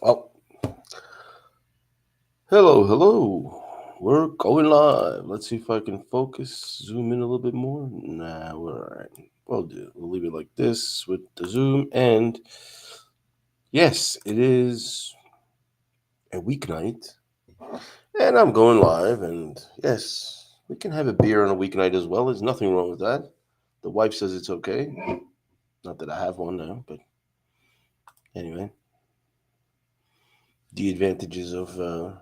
Oh, hello. We're going live. Let's see if I can focus, zoom in a little bit more. Nah, we're all right. We'll do. We'll leave it like this with the zoom. And yes, it is a weeknight, and I'm going live. And yes, we can have a beer on a weeknight as well. There's nothing wrong with that. The wife says it's okay. Not that I have one now, but anyway, the advantages of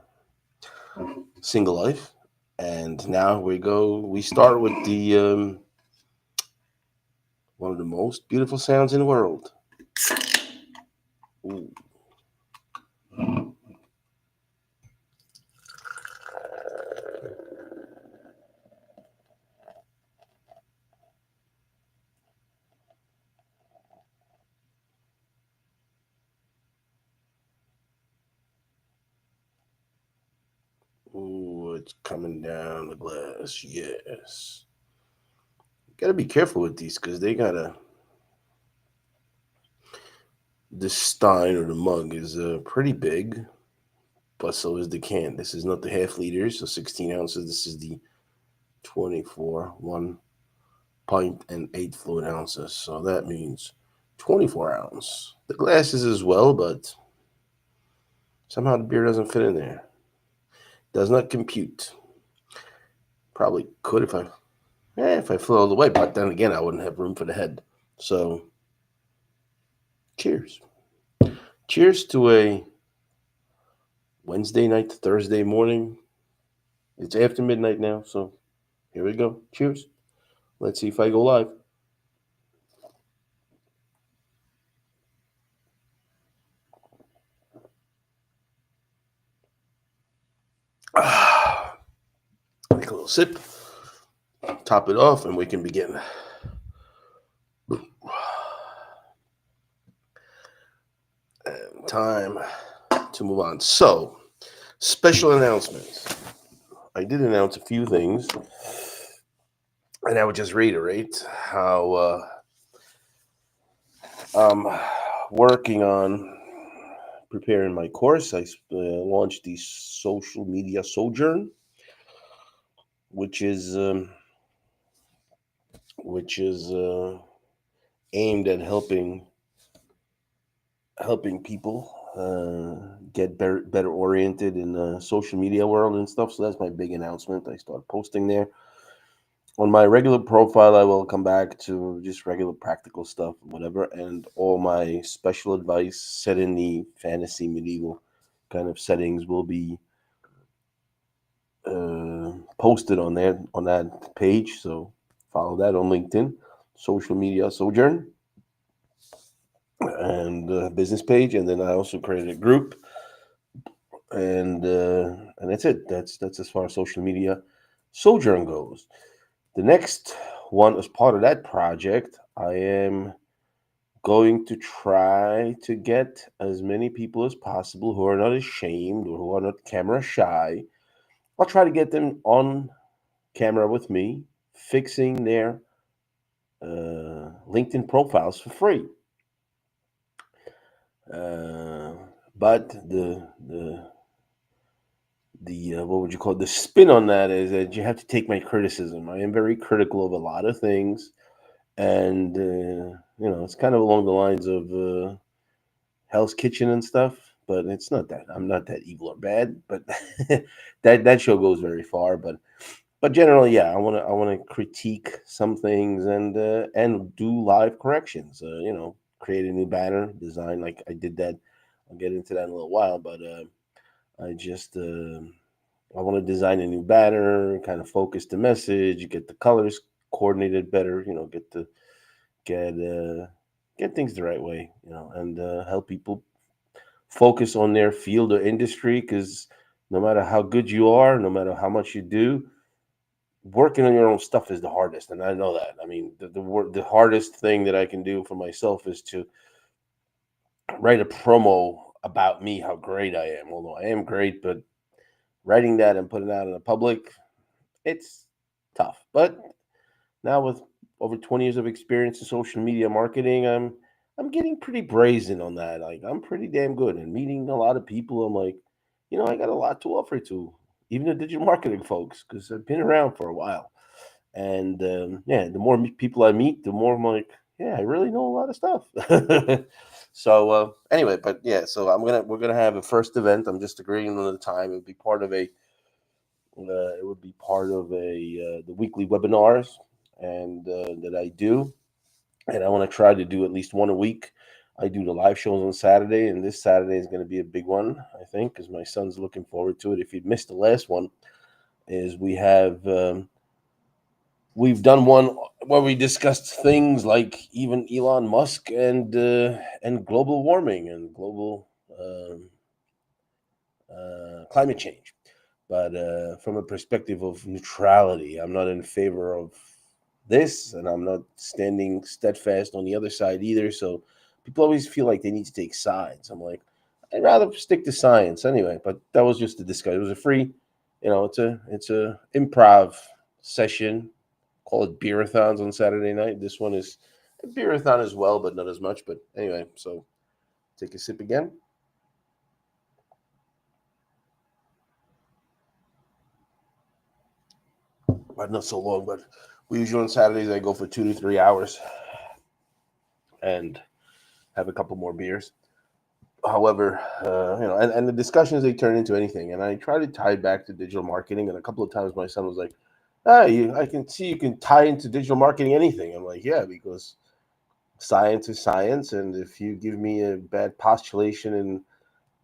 single life. And now we go. We start with the one of the most beautiful sounds in the world. Ooh. Ooh, it's coming down the glass. Yes. Gotta be careful with these because they gotta. This stein or the mug is pretty big, but so is the can. This is not the half liter, so 16 ounces. This is the 24, 1 pint and 8 fluid ounces. So that means 24 ounce. The glasses as well, but somehow the beer doesn't fit in there. Does not compute. Probably could if I flew all the way, but then again, I wouldn't have room for the head. So, cheers. Cheers to a Wednesday night to Thursday morning. It's after midnight now, so here we go. Cheers. Let's see if I go live. Take a little sip, top it off, and we can begin. And time to move on. So, special announcements. I did announce a few things, and I would just reiterate how I'm working on preparing my course. I launched the social media sojourn, which is which is aimed at helping people get better oriented in the social media world and stuff. So that's my big announcement. I start posting there. On my regular profile, I will come back to just regular practical stuff, whatever, and all my special advice set in the fantasy medieval kind of settings will be posted on there on that page. So follow that on LinkedIn, social media sojourn, and business page. And then I also created a group, and that's it. That's as far as social media sojourn goes. The next one, as part of that project, I am going to try to get as many people as possible who are not ashamed or who are not camera shy. I'll try to get them on camera with me, fixing their LinkedIn profiles for free. Uh, but the what would you call it? The spin on that is that you have to take my criticism. I am very critical of a lot of things, and it's kind of along the lines of Hell's Kitchen and stuff. But it's not that I'm not that evil or bad. But that show goes very far. But generally, yeah, I want to critique some things and do live corrections. Create a new banner design like I did that. I'll get into that in a little while, but I just I want to design a new banner, kind of focus the message, get the colors coordinated better. Get uh, get things the right way. And help people focus on their field or industry because no matter how good you are, no matter how much you do, working on your own stuff is the hardest, and I know that. I mean, the hardest thing that I can do for myself is to write a promo about me, how great I am. Although I am great, but writing that and putting it out in the public, it's tough. But now with over 20 years of experience in social media marketing, I'm getting pretty brazen on that. Like I'm pretty damn good and meeting a lot of people. I'm like, I got a lot to offer to even the digital marketing folks because I've been around for a while. And yeah, the more people I meet, the more I'm like, yeah, I really know a lot of stuff. So anyway, but yeah, so we're gonna have a first event. I'm just agreeing on the time. It would be part of the weekly webinars and that I do, and I want to try to do at least one a week. I do the live shows on Saturday, and this Saturday is going to be a big one, I think, because my son's looking forward to it. If you missed the last one, is we've done one where we discussed things like even Elon Musk and global warming and global climate change, but from a perspective of neutrality. I'm not in favor of this, and I'm not standing steadfast on the other side either. So people always feel like they need to take sides. I'm like, I'd rather stick to science anyway. But that was just a discussion. It was a free, it's a improv session. Call it beerathons on Saturday night. This one is a beerathon as well, but not as much. But anyway, so take a sip again. But not so long. But we usually on Saturdays I go for 2 to 3 hours and have a couple more beers. However, and the discussions they turn into anything. And I try to tie it back to digital marketing. And a couple of times my son was like, I can see you can tie into digital marketing anything. I'm like, yeah, because science is science. And if you give me a bad postulation and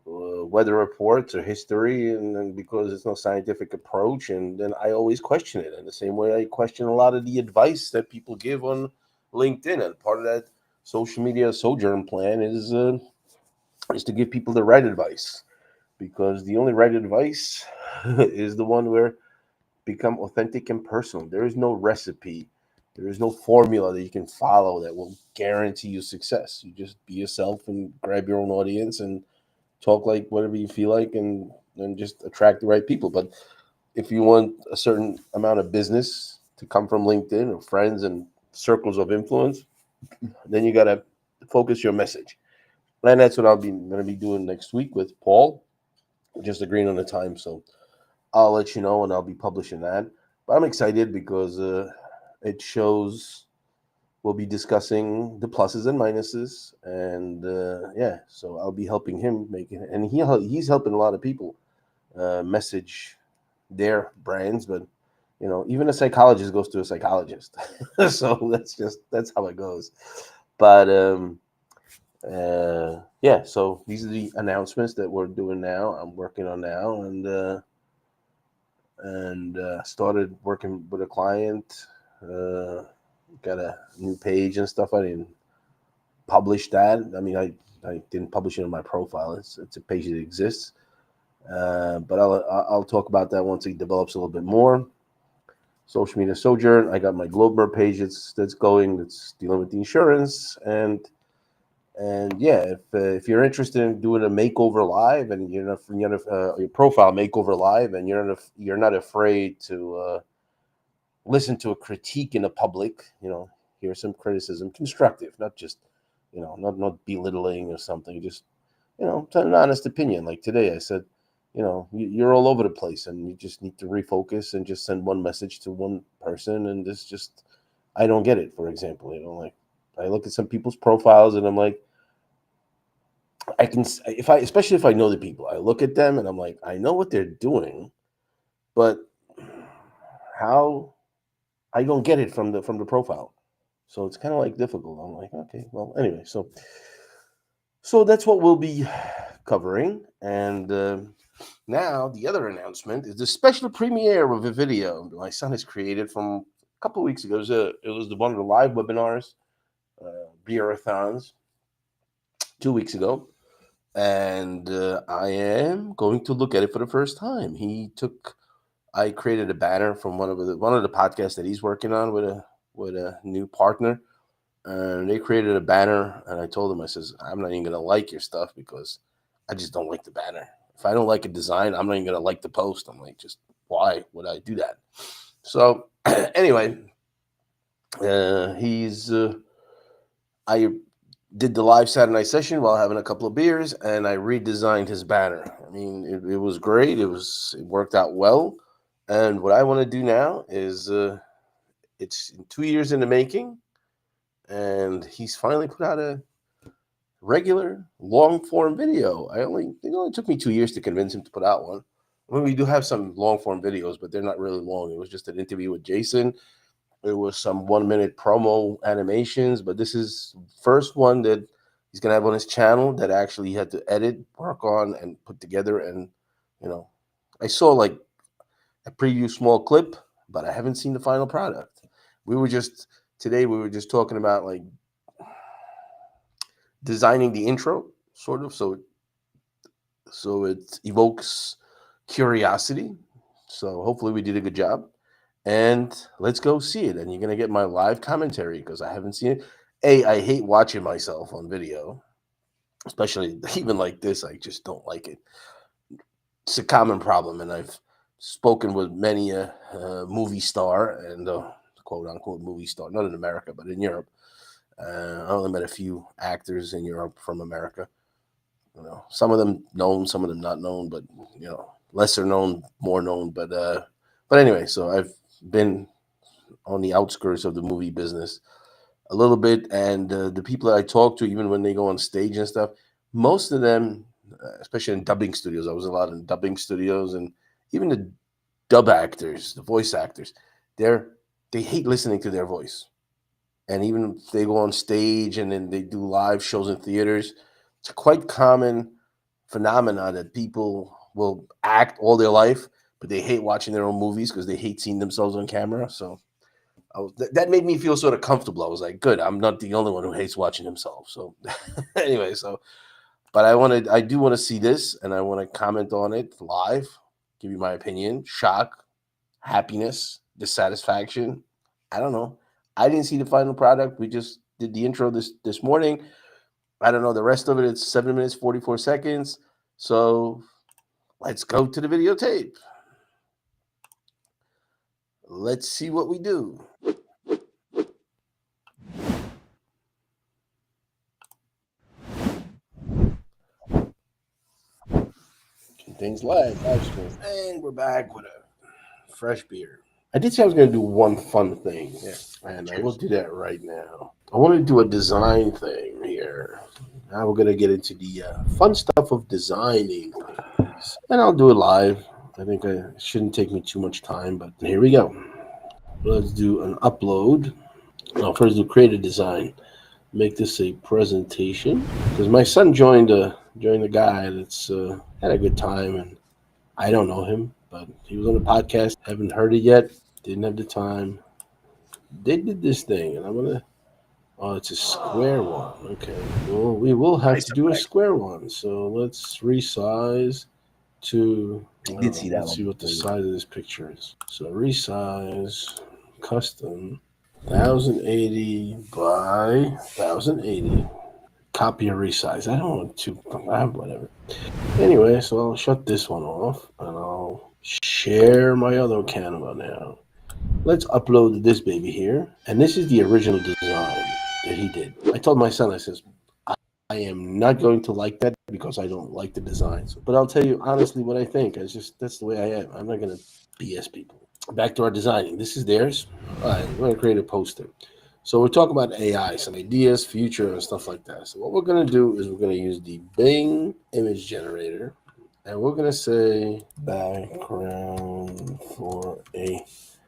weather reports or history, and then because it's no scientific approach, and then I always question it. In the same way I question a lot of the advice that people give on LinkedIn, and part of that social media sojourn plan is to give people the right advice, because the only right advice is the one where become authentic and personal. There is no recipe. There is no formula that you can follow that will guarantee you success. You just be yourself and grab your own audience and talk like whatever you feel like, and just attract the right people. But if you want a certain amount of business to come from LinkedIn or friends and circles of influence, then you got to focus your message. And that's what I'll be going to be doing next week with Paul, just agreeing on the time. So I'll let you know, and I'll be publishing that. But I'm excited because it shows we'll be discussing the pluses and minuses, and yeah, so I'll be helping him make it, and he's helping a lot of people message their brands. But even a psychologist goes to a psychologist, so that's how it goes. But yeah, so these are the announcements that we're doing now. I'm working on now, and started working with a client. Got a new page and stuff. I didn't publish that. I mean, I didn't publish it on my profile. It's a page that exists. But I'll talk about that once it develops a little bit more. Social media sojourn. I got my Glober page that's going. That's dealing with the insurance, and yeah, if you're interested in doing a makeover live, and you're not your profile makeover live, and you're not afraid to listen to a critique in the public, hear some criticism, constructive, not just not belittling or something, just an honest opinion. Like today, I said, you're all over the place, and you just need to refocus and just send one message to one person. And this just, I don't get it. For example, like I look at some people's profiles, and I'm like, I can, especially if I know the people, I look at them and I'm like, I know what they're doing, but how I don't get it from the profile. So it's kind of like difficult. I'm like, okay, well, anyway, so that's what we'll be covering. And now the other announcement is the special premiere of a video my son has created from a couple of weeks ago. It was one of the live webinars, beerathons, 2 weeks ago, and I am going to look at it for the first time. I created a banner from one of the podcasts that he's working on with a new partner, and they created a banner. And I told him, I says, I'm not even gonna like your stuff because I just don't like the banner. If I don't like a design, I'm not even gonna like the post. I'm like, just why would I do that? So anyway, he's I did the live Saturday night session while having a couple of beers, and I redesigned his banner. I mean, it was great. It worked out well. And what I want to do now is it's 2 years in the making, and he's finally put out a regular long form video. It only took me 2 years to convince him to put out one. I mean, we do have some long form videos, but they're not really long. It was just an interview with Jason. It was some 1 minute promo animations, but this is first one that he's gonna have on his channel that actually had to edit, work on, and put together. And I saw like a preview small clip, but I haven't seen the final product. We were just Today we were just talking about like designing the intro, sort of, so it evokes curiosity. So hopefully we did a good job. And let's go see it. And you're gonna get my live commentary because I haven't seen it. I hate watching myself on video, especially even like this. I just don't like it. It's a common problem, and I've spoken with many a movie star and quote unquote movie star, not in America but in Europe. I only met a few actors in Europe from America. Some of them known, some of them not known, but lesser known, more known. But anyway, so I've been on the outskirts of the movie business a little bit, and the people that I talk to, even when they go on stage and stuff, most of them, especially in dubbing studios, I was a lot in dubbing studios, and even the dub actors, the voice actors, they hate listening to their voice. And even if they go on stage and then they do live shows in theaters, it's a quite common phenomena that people will act all their life, but they hate watching their own movies because they hate seeing themselves on camera. So that made me feel sort of comfortable. I was like, good, I'm not the only one who hates watching himself. So anyway, but I do want to see this, and I want to comment on it live, give you my opinion, shock, happiness, dissatisfaction. I don't know. I didn't see the final product. We just did the intro this morning. I don't know the rest of it. It's 7 minutes 44 seconds. So let's go to the videotape. Let's see what we do. Contains live stream, and we're back with a fresh beer. I did say I was going to do one fun thing, and I will do that right now. I want to do a design thing here. Now we're going to get into the fun stuff of designing things, and I'll do it live. I think it shouldn't take me too much time, but here we go. Let's do an upload. I'll first do create a design. Make this a presentation because my son joined a guy that's had a good time, and I don't know him, but he was on the podcast. Haven't heard it yet. Didn't have the time. They did this thing, and I'm gonna. Oh, it's a square one. Okay. Well, we will have to do a square one. So let's resize to. Let's see what the size of this picture is. So resize, custom, 1080 by 1080. Copy and resize. I don't want to. Whatever. Anyway, so I'll shut this one off, and I'll share my other Canva now. Let's upload this baby here. And this is the original design that he did. I told my son, I says, I am not going to like that because I don't like the designs. But I'll tell you honestly what I think. That's the way I am. I'm not going to BS people. Back to our designing. This is theirs. All right, we're going to create a poster. So we're talking about AI, some ideas, future, and stuff like that. So what we're going to do is we're going to use the Bing image generator. And we're going to say background for a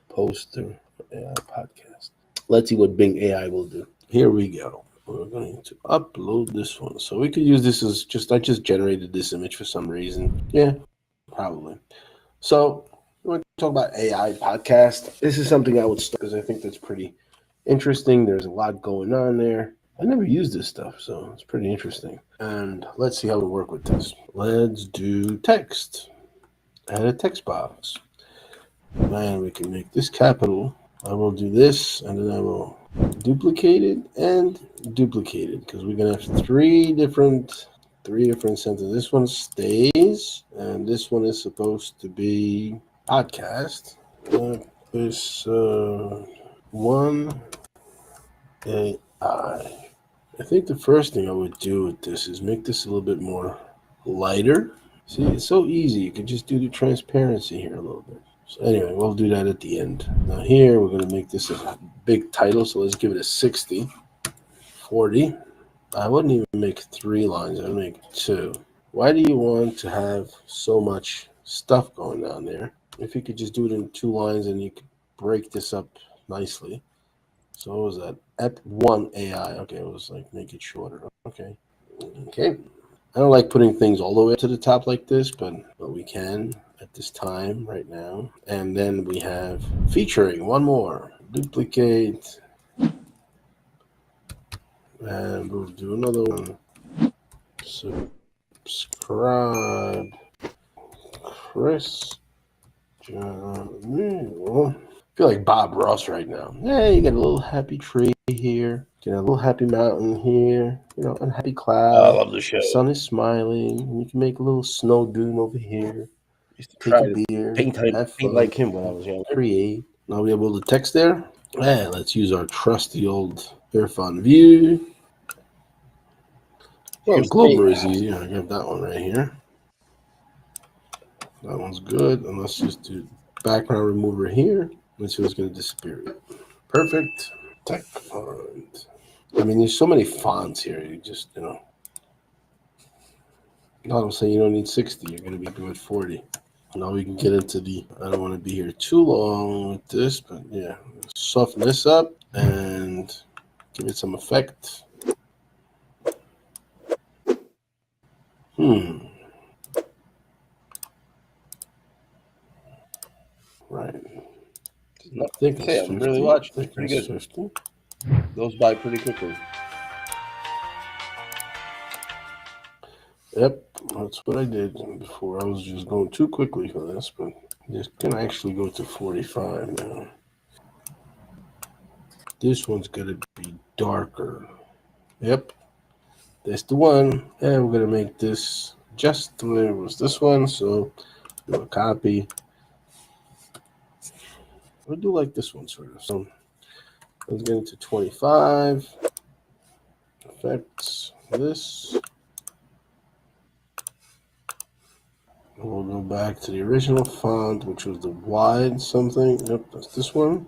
poster AI podcast. Let's see what Bing AI will do. Here we go. We're going to upload this one. So we could use this as I just generated this image for some reason. Yeah, probably. So we're going to talk about AI podcast. This is something I would start because I think that's pretty interesting. There's a lot going on there. I never used this stuff, so it's pretty interesting. And let's see how we work with this. Let's do text. Add a text box. And we can make this capital. I will do this, and then I will duplicate it and duplicate it because we're gonna have three different sentences. This one stays, and this one is supposed to be podcast. This one AI, I think the first thing I would do with this is make this a little bit more lighter. See, it's so easy. You can just do the transparency here a little bit. So anyway, we'll do that at the end. Now here, we're going to make this a big title. So let's give it a 60, 40. I wouldn't even make 3 lines. I would make 2. Why do you want to have so much stuff going down there? If you could just do it in 2 lines and you could break this up nicely. So what was that? Ep1 AI. Okay, it was like make it shorter. Okay. I don't like putting things all the way to the top like this, but we can at this time right now. And then we have featuring one more. Duplicate. And we'll do another one. Subscribe. Chris. I feel like Bob Ross right now. Yeah, you got a little happy tree here. You got a little happy mountain here. Unhappy cloud. I love the show. The sun is smiling. And you can make a little snow dune over here. Used to Take try a to beer. paint like him when I was young. Create. Now we have all the text there. And let's use our trusty old Fairfont view. Well, Glober is easy. I got that one right here. That one's good. And let's just do background remover here. Let's see what's going to disappear. Perfect. Tech font. I mean, there's so many fonts here. You just, Not I'm saying you don't need 60. You're going to be happy with 40. Now we can get into I don't want to be here too long with this, but yeah. Soften this up and give it some effect. Right. I think I'm really watching. It's pretty good. 50. Goes by pretty quickly. Yep, that's what I did before. I was just going too quickly for this, but this can actually go to 45 now. This one's going to be darker. Yep, that's the one. And we're going to make this just the way it was this one. So do a copy. We'll do like this one sort of. So let's get into 25. Effects. This. We'll go back to the original font, which was the wide something. Yep, that's this one.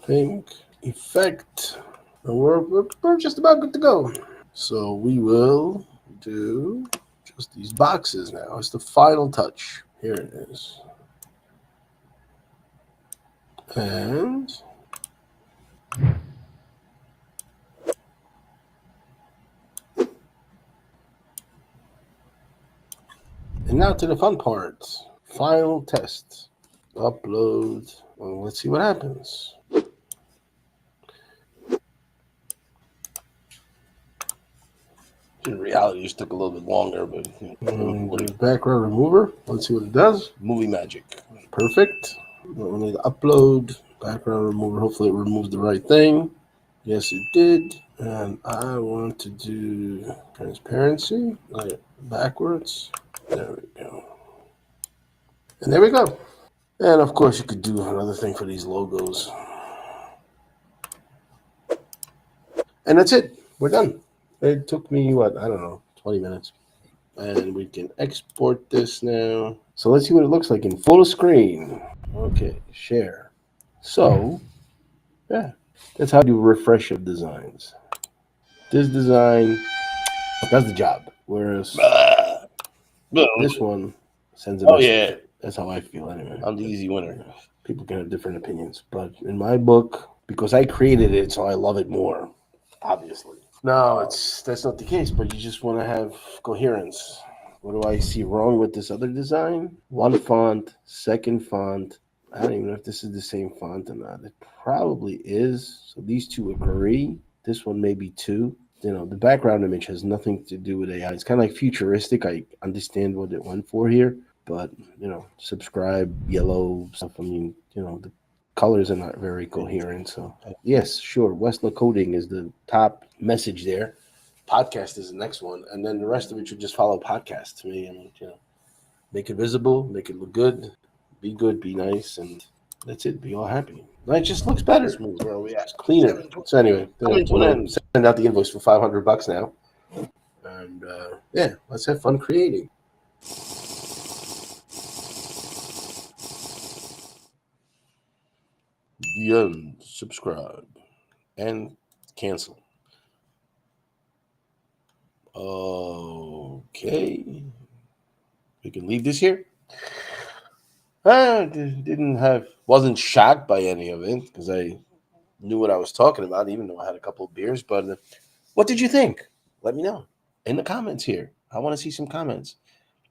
Pink. Effect. And we're just about good to go. So we will do just these boxes now. It's the final touch. Here it is. And now to the fun part. Final test. Upload. Well, let's see what happens. In reality, it just took a little bit longer, but background remover. Let's see what it does. Movie magic. Perfect. We'll need to upload background remover. Hopefully it removes the right thing. Yes, it did. And I want to do transparency. Backwards. There we go. And there we go. And of course you could do another thing for these logos. And that's it. We're done. It took me, 20 minutes. And we can export this now. So let's see what it looks like in full screen. Okay, share. So, yeah, that's how you refresh of designs. This design does the job. Whereas this one sends a message. Yeah. That's how I feel anyway. I'm the easy winner. People can have different opinions. But in my book, because I created it, so I love it more, obviously. No, that's not the case, but you just want to have coherence. What do I see wrong with this other design? One font, second font. I don't even know if this is the same font or not. It probably is. So these two agree. This one may be 2. The background image has nothing to do with AI. It's kind of like futuristic. I understand what it went for here. But, subscribe, yellow stuff. I mean, the colors are not very coherent. So, yes, sure. Westler Coding is the top message there. Podcast is the next one. And then the rest of it should just follow podcast to me. I mean, make it visible, make it look good, be nice, and that's it. Be all happy. It just looks better. Smooth. Where are we at? It's cleaner. So anyway, I'm gonna send out the invoice for $500 now, and yeah, let's have fun creating. Subscribe and cancel. Okay, we can leave this here. I wasn't shocked by any of it because I knew what I was talking about, even though I had a couple of beers. But what did you think? Let me know in the comments here. I want to see some comments.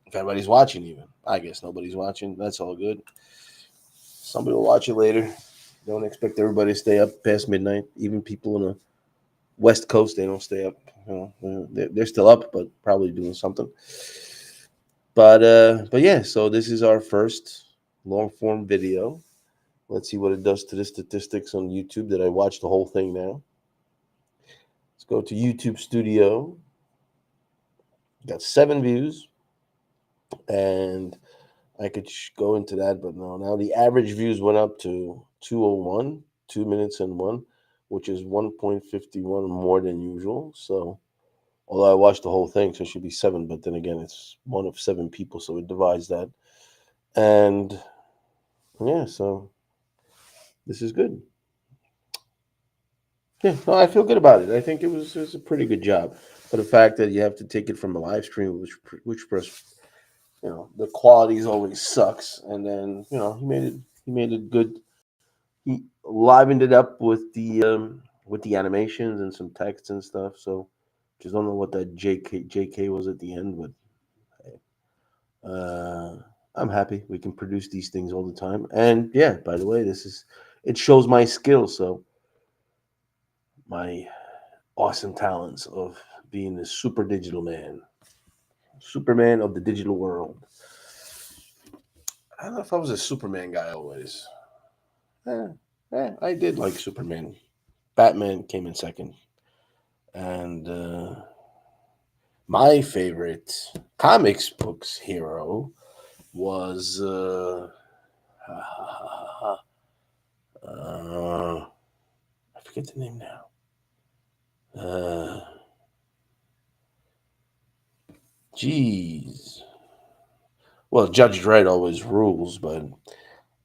If anybody's watching, even. I guess nobody's watching. That's all good. Somebody will watch it later. Don't expect everybody to stay up past midnight. Even people on the West Coast, they don't stay up. You know, they're still up, but probably doing something. But yeah. So this is our first long form video. Let's see what it does to the statistics on YouTube. That I watched the whole thing now. Let's go to YouTube Studio. Got 7 views, and I could go into that, but no. Now the average views went up to 201, 2 minutes and 1, which is 1.51 more than usual. So, although I watched the whole thing, so it should be 7, but then again, it's one of 7 people, so it divides that. And yeah, so this is good. Yeah, no, I feel good about it. I think it was a pretty good job. For the fact that you have to take it from a live stream, which you know, the quality always sucks, and then you know he made it good. He livened it up with the animations and some text and stuff. So just don't know what that JK was at the end, but I'm happy we can produce these things all the time. And yeah, by the way, it shows my skill. So my awesome talents of being a super digital man, Superman of the digital world. I don't know if I was a Superman guy always. I did like Superman. Batman came in second. And my favorite comics books hero was I forget the name now. Jeez. Well, Judge Dredd always rules, but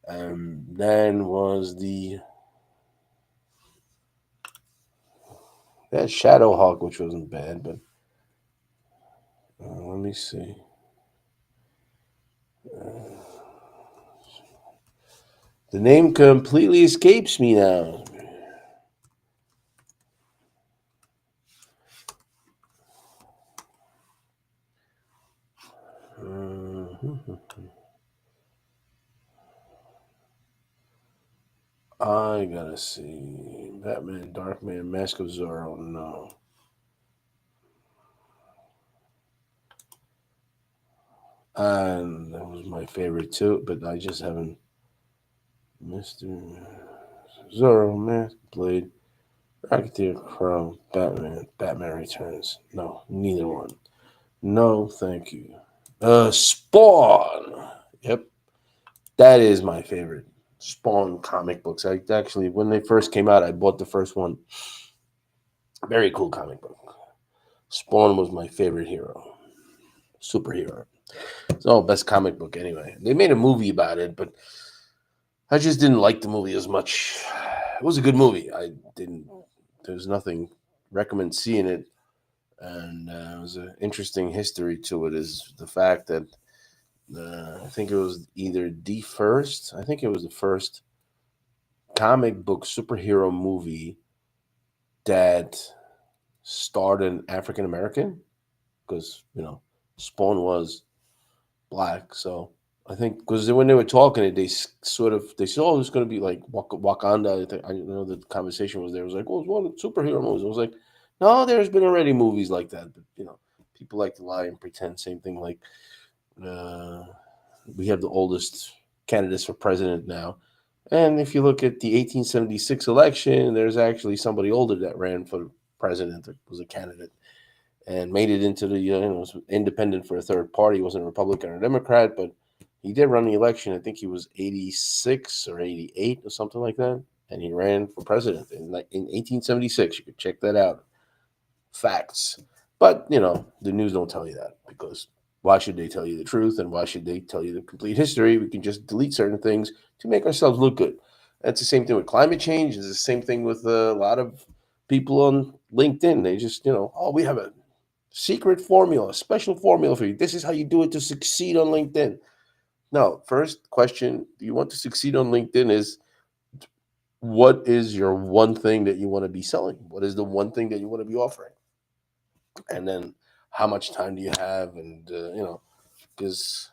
then was that Shadowhawk, which wasn't bad, but let me see. The name completely escapes me now. I gotta see. Batman, Darkman, Mask of Zorro. No. And that was my favorite too, but I just haven't. Mr. Zorro, Mask, Blade, Rocketeer, Crow, Batman Returns. No, neither one. No, thank you. Spawn. Yep, that is my favorite. Spawn comic books. I actually, when they first came out, I bought the first one. Very cool comic book. Spawn was my favorite hero, superhero. It's all best comic book anyway. They made a movie about it, but I just didn't like the movie as much. It was a good movie. There's nothing recommend seeing it, and it was an interesting history to it. Is the fact that I think it was either the first. I think it was the first comic book superhero movie that starred an African American, because you know Spawn was black. So I think because when they were talking, they said, "Oh, it's going to be like Wakanda." I know the conversation was there. It was like, "Well, it's one of the superhero movies." I was like, "No, there's been already movies like that." But you know, people like to lie and pretend. Same thing like we have the oldest candidates for president now. And if you look at the 1876 election, there's actually somebody older that ran for president that was a candidate and made it into the was independent for a third party. He wasn't a Republican or a Democrat, but he did run the election. I think he was 86 or 88 or something like that. and he ran for president in 1876. You could check that out. Facts. But, the news don't tell you that, because why should they tell you the truth, and why should they tell you the complete history? We can just delete certain things to make ourselves look good. That's the same thing with climate change. It's the same thing with a lot of people on LinkedIn. They just, oh, we have a secret formula, a special formula for you. This is how you do it to succeed on LinkedIn. No, first question, do you want to succeed on LinkedIn is, what is your one thing that you want to be selling? What is the one thing that you want to be offering? And then how much time do you have? And, because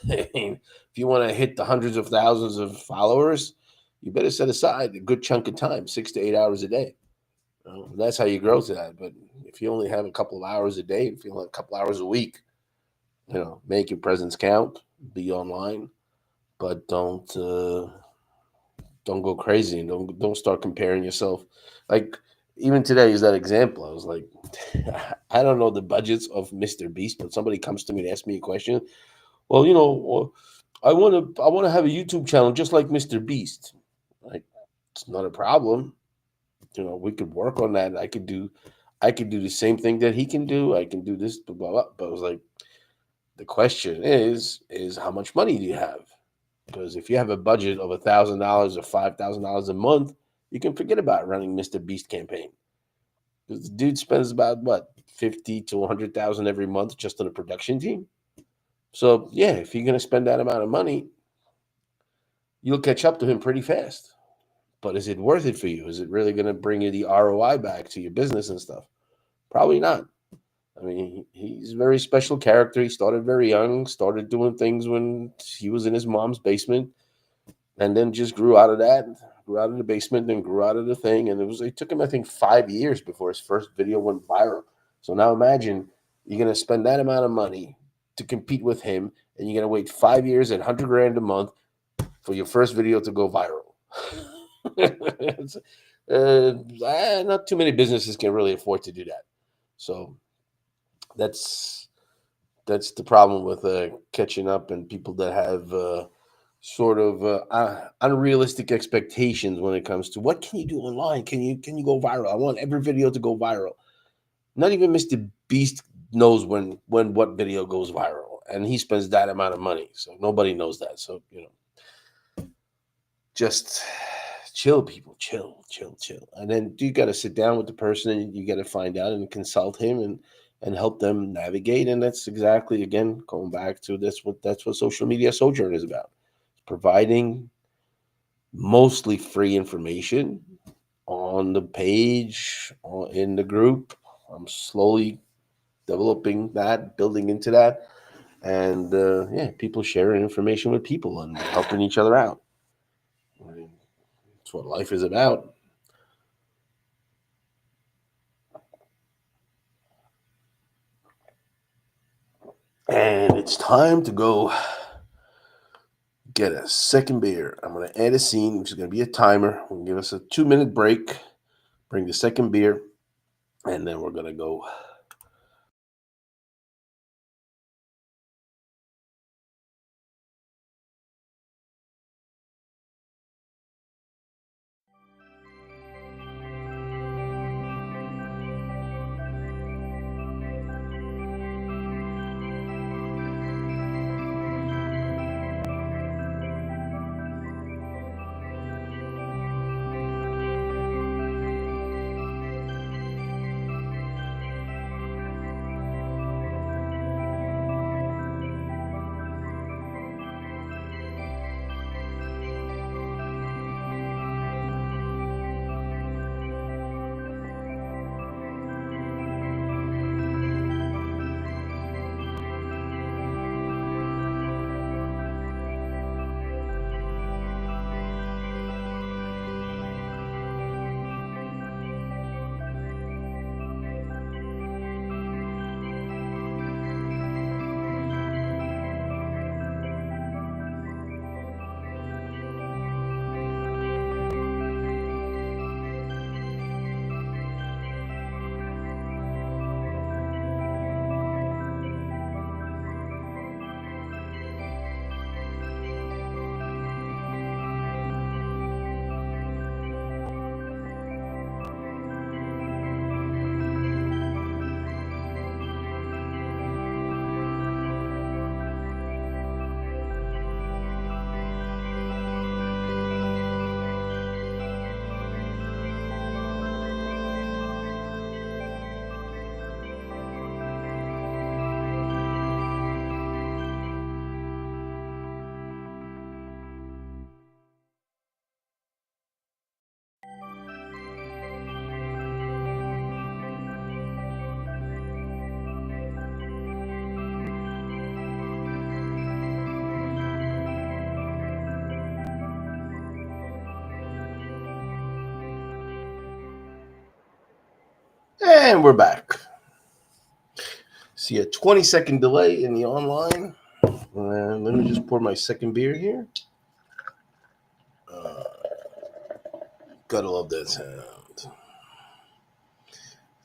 if you want to hit the hundreds of thousands of followers, you better set aside a good chunk of time, 6 to 8 hours a day. That's how you grow to that. But if you only have a couple of hours a day, if you only have a couple hours a week, make your presence count, be online, but don't go crazy, and don't start comparing yourself. Like, even today is that example. I was like, I don't know the budgets of Mr. Beast, but somebody comes to me to ask me a question. Well, I want to have a YouTube channel just like Mr. Beast. Like, it's not a problem. We could work on that. I could do the same thing that he can do. I can do this, blah, blah, blah. But I was like, the question is how much money do you have? Because if you have a budget of $1,000 or $5,000 a month, you can forget about running Mr. Beast campaign. Because the dude spends about $50,000 to $100,000 every month just on a production team. So yeah, if you're going to spend that amount of money, you'll catch up to him pretty fast. But is it worth it for you? Is it really going to bring you the ROI back to your business and stuff? Probably not. I mean, he's a very special character. He started very young, started doing things when he was in his mom's basement, and then just grew out of that, grew out of the basement, then grew out of the thing. And it took him, I think, 5 years before his first video went viral. So now imagine you're going to spend that amount of money to compete with him, and you're going to wait 5 years at $100,000 a month for your first video to go viral. Not too many businesses can really afford to do that. So that's the problem with catching up, and people that have sort of unrealistic expectations when it comes to what can you do online. Can you go viral? I want every video to go viral. Not even Mr. Beast knows when what video goes viral, and he spends that amount of money, so nobody knows that. So just chill, people, chill. And then you got to sit down with the person, and you got to find out and consult him and help them navigate. And that's exactly, again, going back to that's what Social Media Sojourn is about. Providing mostly free information on the page, in the group. I'm slowly developing that, building into that. And people sharing information with people and helping each other out. That's what life is about. And it's time to go get a second beer. I'm going to add a scene, which is going to be a timer. We'll give us a 2-minute break, bring the second beer, and then we're going to go. And we're back. See a 20-second delay in the online. Let me just pour my second beer here. Gotta love that sound.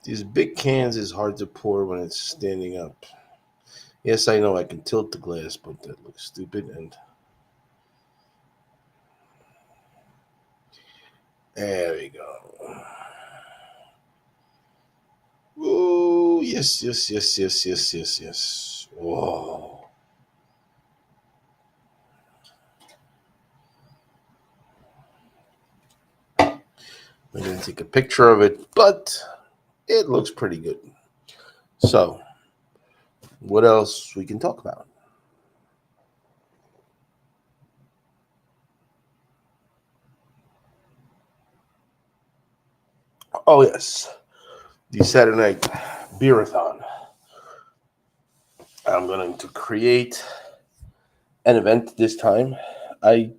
These big cans is hard to pour when it's standing up. Yes, I know I can tilt the glass, but that looks stupid. And there we go. Oh, yes. Whoa. I'm going to take a picture of it, but it looks pretty good. So, what else we can talk about? Oh, yes. The Saturday night beerathon. I'm going to create an event this time. I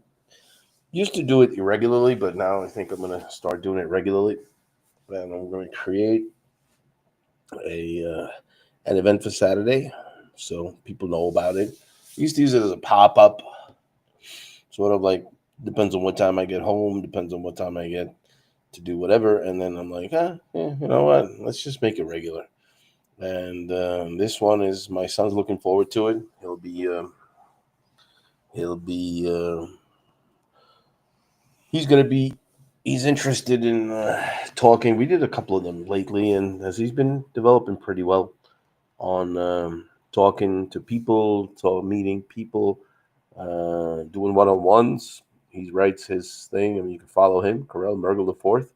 used to do it irregularly, but now I think I'm going to start doing it regularly. And I'm going to create an event for Saturday so people know about it. I used to use it as a pop-up, sort of like depends on what time I get home, depends on what time I get to do whatever. And then I'm like, you know what? Let's just make it regular. And this one is my son's looking forward to it. He's interested in talking. We did a couple of them lately, and as he's been developing pretty well on talking to people, meeting people, doing one-on-ones. He writes his thing. I mean, you can follow him, Karel Mergel IV,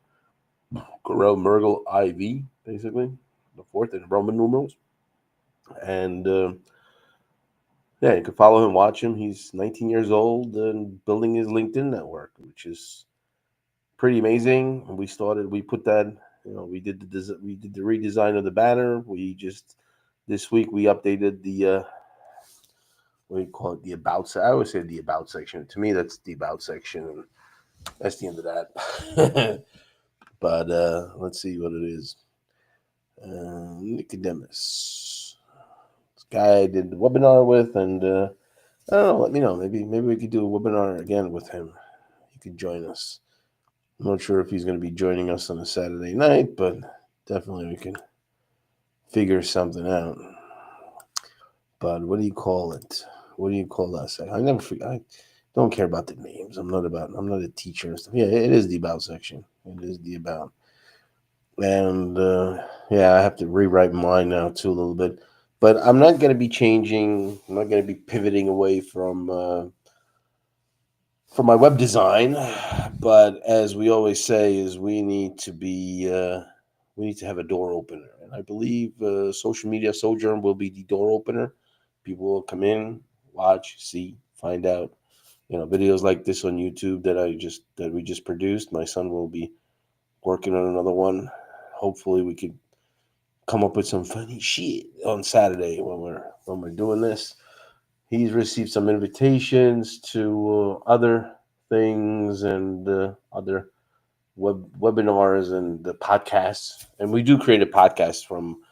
Karel Mergel IV, basically, the fourth in Roman numerals. And yeah, you can follow him, watch him. He's 19 years old and building his LinkedIn network, which is pretty amazing. And we put that, we did the redesign of the banner. This week we updated the what do you call it? The about. I always say the about section. To me, that's the about section, and that's the end of that. But let's see what it is. Nicodemus, this guy I did the webinar with, and I don't know. Let me know. Maybe we could do a webinar again with him. He could join us. I'm not sure if he's going to be joining us on a Saturday night, but definitely we can figure something out. But what do you call it? What do you call that section? I never forget. I don't care about the names. I'm not a teacher and stuff. Yeah, it is the about section. It is the about. And yeah, I have to rewrite mine now too a little bit. But I'm not going to be changing. I'm not going to be pivoting away from my web design. But as we always say, is we need to have a door opener. And I believe Social Media Sojourn will be the door opener. People will come in, watch, see, find out. Videos like this on YouTube that we just produced. My son will be working on another one. Hopefully, we could come up with some funny shit on Saturday when we're doing this. He's received some invitations to other things and other webinars and the podcasts. And we do create a podcast from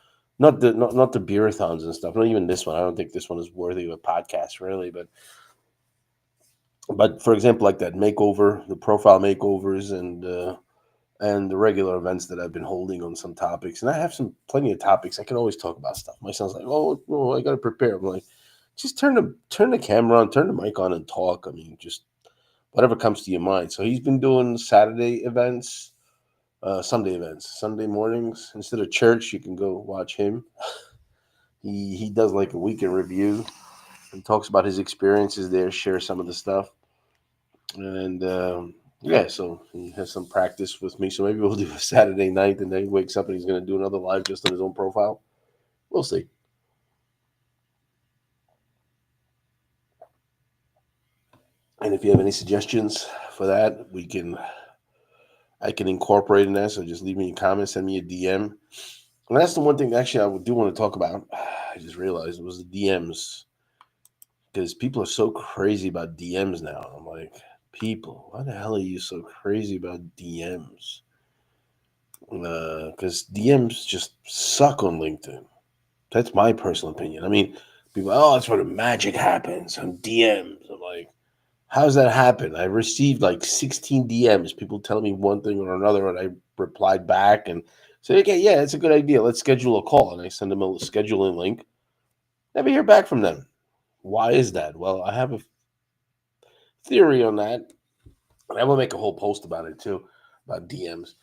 not the beerathons and stuff. Not even this one. I don't think this one is worthy of a podcast really, but for example, like that makeover, the profile makeovers, and the regular events that I've been holding on some topics. And I have plenty of topics. I can always talk about stuff. My son's like, oh, I got to prepare. I'm like, just turn the camera on, turn the mic on and talk. I mean, just whatever comes to your mind. So he's been doing Saturday events, Sunday events, Sunday mornings. Instead of church, you can go watch him. He does like a weekend review and talks about his experiences there, shares some of the stuff. And yeah, so he has some practice with me. So maybe we'll do a Saturday night, and then he wakes up and he's going to do another live just on his own profile. We'll see. And if you have any suggestions for that, we can I can incorporate in that. So just leave me a comment, send me a DM. And that's the one thing actually I do want to talk about. I just realized it was the DMs. Because people are so crazy about DMs now. I'm like, people, why the hell are you so crazy about DMs? Because DMs just suck on LinkedIn. That's my personal opinion. I mean, people, oh, that's where the magic happens on DMs. I'm like, how does that happen? I received like 16 DMs, people telling me one thing or another, and I replied back and said, okay, yeah, it's a good idea. Let's schedule a call. And I send them a scheduling link. Never hear back from them. Why is that? Well, I have a theory on that. And I will make a whole post about it too, about DMs.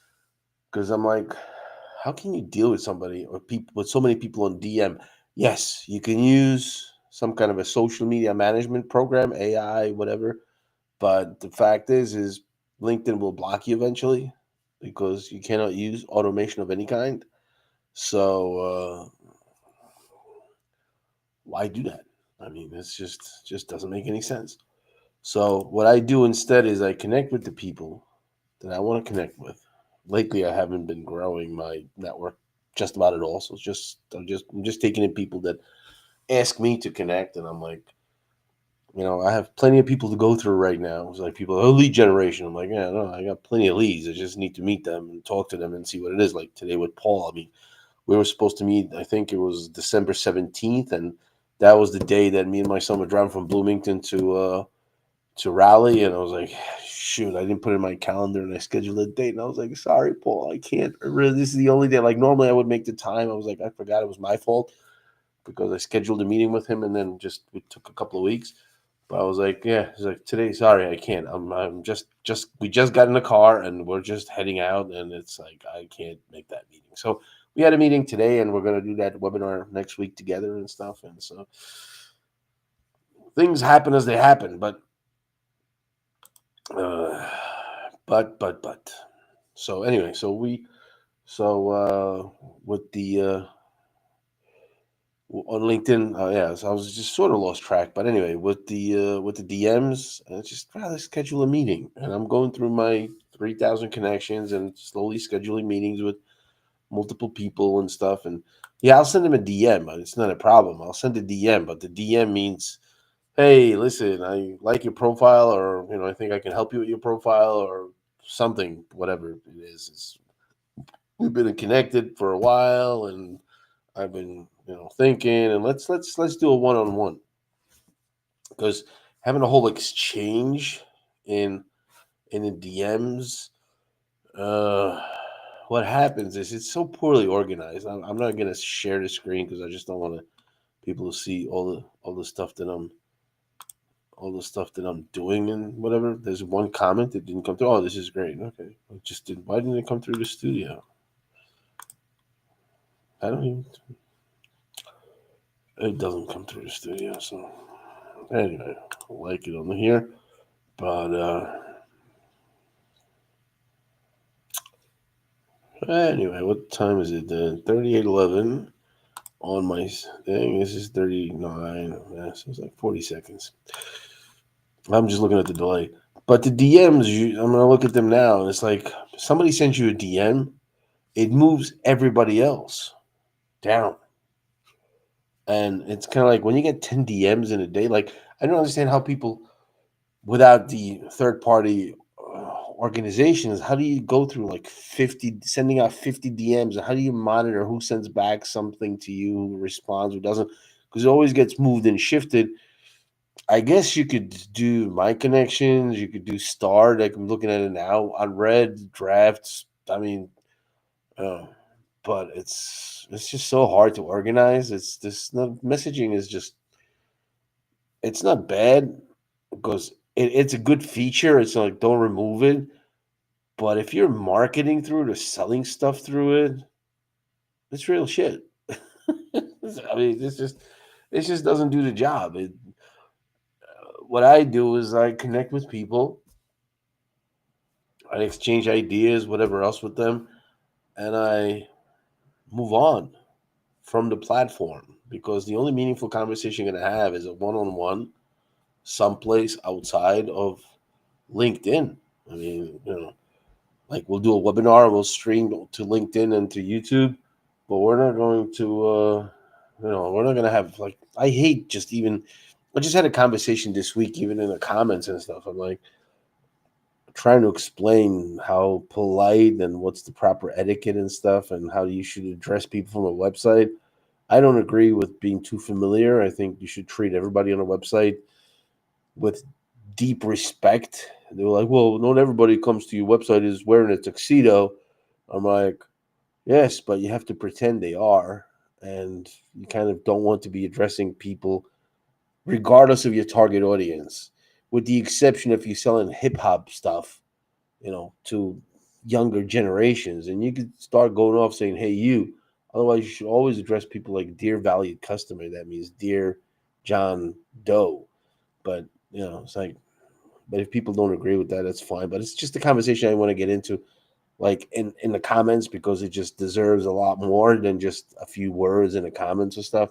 Because I'm like, how can you deal with somebody or people with so many people on DM? Yes, you can use some kind of a social media management program, AI, whatever. But the fact is LinkedIn will block you eventually because you cannot use automation of any kind. So why do that? I mean, it's just doesn't make any sense. So what I do instead is I connect with the people that I want to connect with. Lately, I haven't been growing my network just about at all. So it's I'm just taking in people that ask me to connect, and I'm like, I have plenty of people to go through right now. It's like people, oh, lead generation. I'm like, yeah, no, I got plenty of leads. I just need to meet them and talk to them and see what it is. Like today with Paul, I mean, we were supposed to meet. I think it was December 17th, and that was the day that me and my son were driving from Bloomington to Raleigh, and I was like, shoot, I didn't put it in my calendar, and I scheduled a date, and I was like, sorry, Paul, I can't. Really, this is the only day. Like normally, I would make the time. I was like, I forgot it was my fault because I scheduled a meeting with him, and then just it took a couple of weeks. But I was like, yeah, he's like, today, sorry, I can't. I'm just we just got in the car and we're just heading out, and it's like I can't make that meeting. So we had a meeting today, and we're gonna do that webinar next week together and stuff. And so things happen as they happen, but uh, but. So anyway, with the on LinkedIn, yeah, so I was just sort of lost track. But anyway, with the DMs, I just rather schedule a meeting, and I'm going through my 3,000 connections and slowly scheduling meetings with multiple people and stuff. And yeah, I'll send them a DM. It's not a problem. I'll send a DM, but the DM means, hey, listen, I like your profile, or I think I can help you with your profile, or something, whatever it is. We've been connected for a while, and I've been, thinking, and let's do a one-on-one, because having a whole exchange in the DMs, uh, what happens is it's so poorly organized. I'm not gonna share the screen because I just don't want people to see all the stuff that I'm doing and whatever. There's one comment that didn't come through. Oh, this is great. Okay, it just didn't. Why didn't it come through the studio? I don't even. It doesn't come through the studio. So anyway, I like it on here, but anyway, what time is it? 38:11 on my thing. This is 39. Yeah, so it's like 40 seconds. I'm just looking at the delay. But the DMs, I'm gonna look at them now, and it's like somebody sends you a DM, it moves everybody else down. And it's kind of like when you get 10 DMs in a day, like I don't understand how people without the third party organizations, how do you go through like 50, sending out 50 DMs? How do you monitor who sends back something to you, who responds, who doesn't? Because it always gets moved and shifted. I guess you could do my connections, you could do Star, like I'm looking at it now, on Red drafts. I mean, uh, but it's just so hard to organize. It's this not messaging is just it's not bad because it's a good feature. It's like don't remove it. But if you're marketing through it or selling stuff through it, it's real shit. I mean, it just doesn't do the job. What I do is I connect with people, I exchange ideas, whatever else with them, and I move on from the platform because the only meaningful conversation you're gonna have is a one-on-one someplace outside of LinkedIn. I mean, Like we'll do a webinar, we'll stream to LinkedIn and to YouTube, but we're not going to, we're not going to have like, I hate just even, I just had a conversation this week, even in the comments and stuff. I'm like trying to explain how polite and what's the proper etiquette and stuff and how you should address people from a website. I don't agree with being too familiar. I think you should treat everybody on a website with deep respect. They were like, well, not everybody comes to your website is wearing a tuxedo. I'm like, yes, but you have to pretend they are. And you kind of don't want to be addressing people, regardless of your target audience, with the exception if you're selling hip hop stuff, to younger generations. And you could start going off saying, hey, you. Otherwise, you should always address people like dear valued customer. That means dear John Doe. But, it's like, but if people don't agree with that, that's fine. But it's just a conversation I want to get into, like in the comments, because it just deserves a lot more than just a few words in the comments and stuff.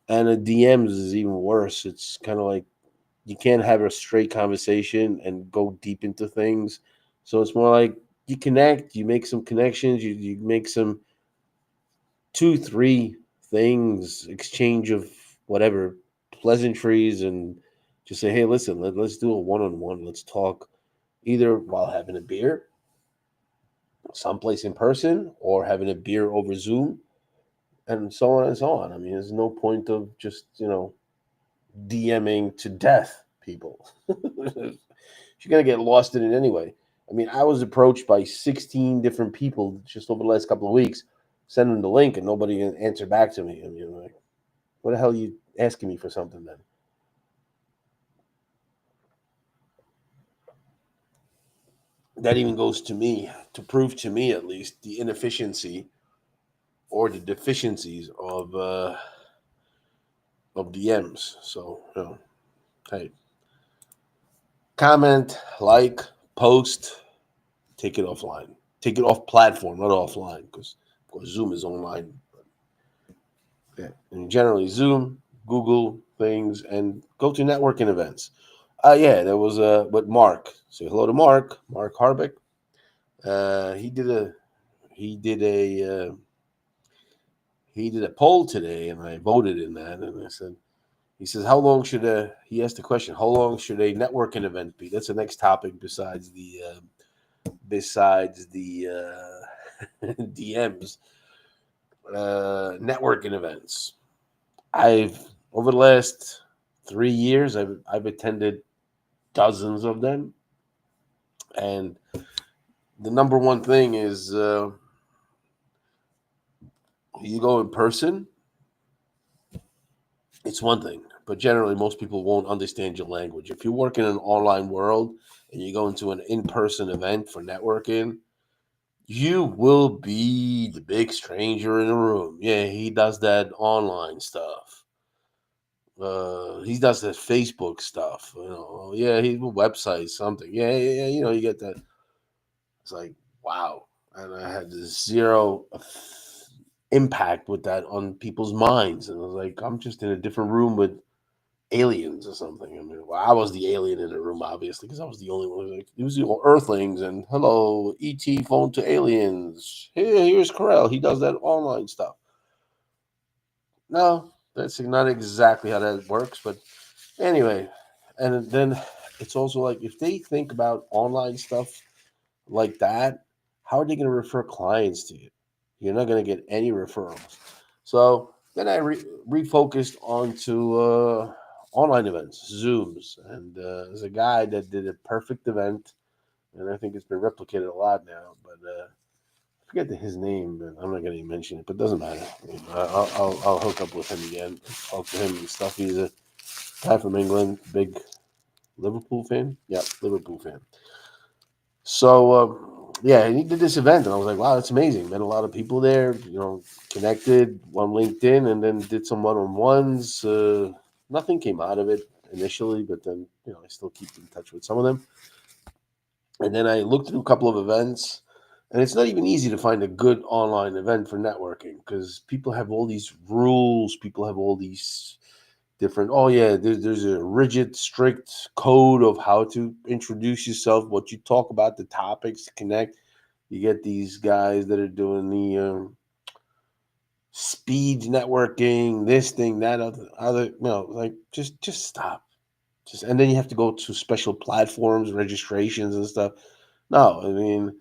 And the DMs is even worse. It's kind of like you can't have a straight conversation and go deep into things. So it's more like you connect, you make some connections, you make some 2, 3 things, exchange of whatever pleasantries, and just say, hey, listen, let's do a one-on-one. Let's talk either while having a beer someplace in person or having a beer over Zoom, and so on and so on. I mean, there's no point of just, DMing to death people. You're going to get lost in it anyway. I mean, I was approached by 16 different people just over the last couple of weeks, sending the link, and nobody answered back to me. I mean, like, what the hell are you asking me for something then? That even goes to me to prove to me, at least, the inefficiency or the deficiencies of DMs. So, hey, comment, like, post, take it offline. Take it off platform, not offline, because of course Zoom is online. Yeah, and generally Zoom, Google things, and go to networking events. Yeah, there was with Mark. Say hello to Mark Harbeck. He did a he did a he did a poll today, and I voted in that. And I said, he says, how long should he asked the question, how long should a networking event be? That's the next topic besides the DMs. Networking events. I've over the last 3 years, I've attended dozens of them, and the number one thing is you go in person. It's one thing, but generally most people won't understand your language. If you work in an online world and you go into an in-person event for networking, you will be the big stranger in the room. Yeah, he does that online stuff. He does that Facebook stuff. Yeah, he's a website, something. Yeah. You get that. It's like, wow. And I had zero impact with that on people's minds. And I was like, I'm just in a different room with aliens or something. I mean, well, I was the alien in the room, obviously, because I was the only one. Like, it was the Earthlings and hello, ET phone to aliens. Here's Carell. He does that online stuff. No, that's not exactly how that works. But anyway, and then it's also like if they think about online stuff like that, how are they going to refer clients to you? You're not going to get any referrals. So then I refocused onto online events, Zooms, and there's a guy that did a perfect event, and I think it's been replicated a lot now. But I forget his name, and I'm not going to mention it, but it doesn't matter. I'll hook up with him again, talk to him and stuff. He's a guy from England, big Liverpool fan. Yeah, Liverpool fan. So yeah, he did this event, and I was like, wow, that's amazing. Met a lot of people there, connected on LinkedIn, and then did some one-on-ones. Nothing came out of it initially, but then I still keep in touch with some of them. And then I looked through a couple of events, and it's not even easy to find a good online event for networking because people have all these rules. People have all these different. Oh yeah, there's a rigid, strict code of how to introduce yourself, what you talk about, the topics to connect. You get these guys that are doing the speed networking, this thing, that, other. No, like just stop. Just and then you have to go to special platforms, registrations, and stuff. No, I mean,